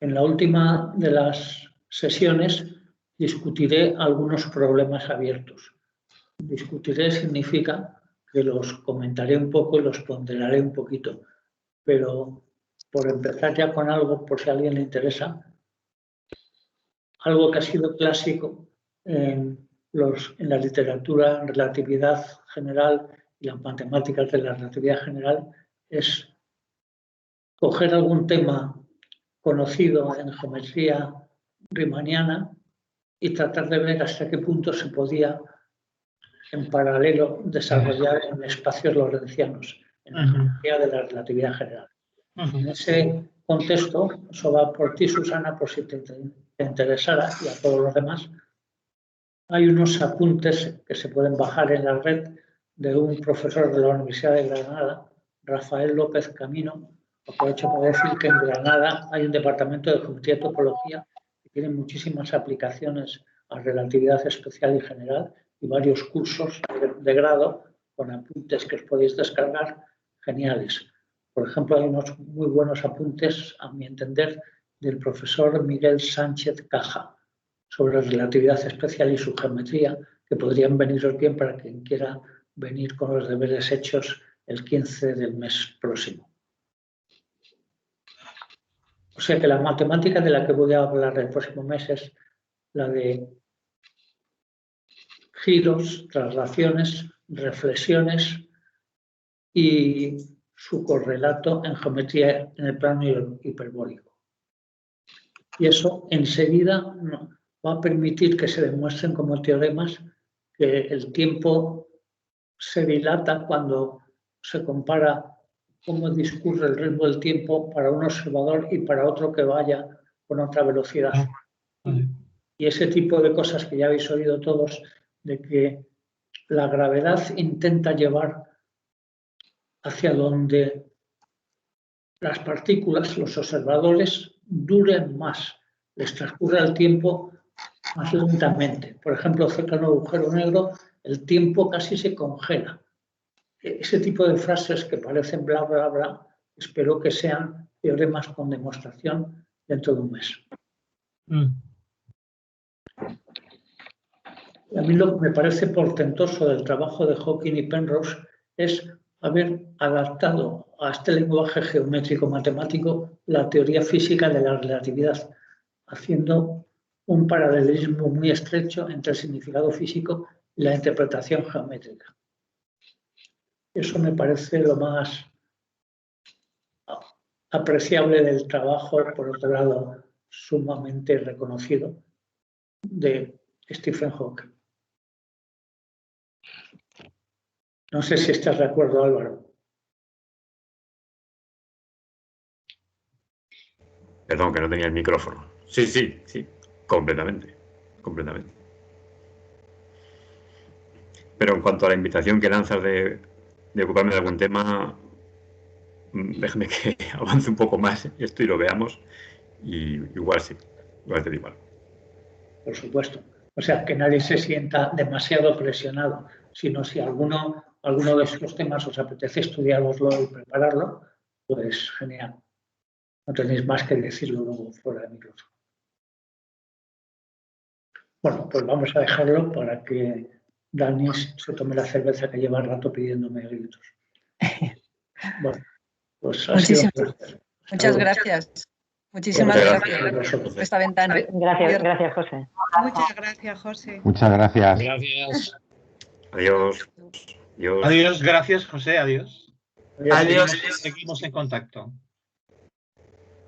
En la última de las sesiones discutiré algunos problemas abiertos. Discutiré significa que los comentaré un poco y los ponderaré un poquito, pero por empezar ya con algo, por si a alguien le interesa, algo que ha sido clásico en la literatura en relatividad general y las matemáticas de la relatividad general es coger algún tema conocido en geometría riemanniana y tratar de ver hasta qué punto se podía en paralelo desarrollar en espacios lorentzianos, en la geometría de la relatividad general. En ese contexto, eso va por ti, Susana, por si te interesara, y a todos los demás, hay unos apuntes que se pueden bajar en la red de un profesor de la Universidad de Granada, Rafael López Camino. Aprovecho para decir que en Granada hay un departamento de geometría y topología que tiene muchísimas aplicaciones a relatividad especial y general y varios cursos de grado con apuntes que os podéis descargar geniales. Por ejemplo, hay unos muy buenos apuntes, a mi entender, del profesor Miguel Sánchez Caja sobre relatividad especial y su geometría, que podrían veniros bien para quien quiera venir con los deberes hechos el 15 del mes próximo. O sea que la matemática de la que voy a hablar el próximo mes es la de giros, traslaciones, reflexiones y su correlato en geometría en el plano hiperbólico. Y eso enseguida va a permitir que se demuestren como teoremas que el tiempo se dilata cuando se compara cómo discurre el ritmo del tiempo para un observador y para otro que vaya con otra velocidad. Y ese tipo de cosas que ya habéis oído todos, de que la gravedad intenta llevar hacia donde las partículas, los observadores, duren más, les transcurre el tiempo más lentamente. Por ejemplo, cerca de un agujero negro, el tiempo casi se congela. Ese tipo de frases que parecen bla, bla, bla, espero que sean teoremas con demostración dentro de un mes. A mí lo que me parece portentoso del trabajo de Hawking y Penrose es haber adaptado a este lenguaje geométrico matemático la teoría física de la relatividad, haciendo un paralelismo muy estrecho entre el significado físico y la interpretación geométrica. Eso me parece lo más apreciable del trabajo, por otro lado, sumamente reconocido, de Stephen Hawking. No sé si estás de acuerdo, Álvaro. Perdón, que no tenía el micrófono. Sí, completamente. Pero en cuanto a la invitación que lanzas de ocuparme de algún tema, déjame que avance un poco más esto y lo veamos. Y igual sí, igual te digo algo. Por supuesto. O sea, que nadie se sienta demasiado presionado, sino si alguno de estos temas os apetece estudiaroslo y prepararlo, pues genial. No tenéis más que decirlo luego fuera de micrófono. Bueno, pues vamos a dejarlo para que Dani se tome la cerveza que lleva rato pidiéndome gritos. Bueno, pues ha sido un placer. Muchas gracias. Muchísimas gracias por esta ventana. Gracias, José. Muchas gracias, José. Muchas gracias. Gracias. Adiós. Adiós, gracias, José, adiós. Adiós. Seguimos en contacto.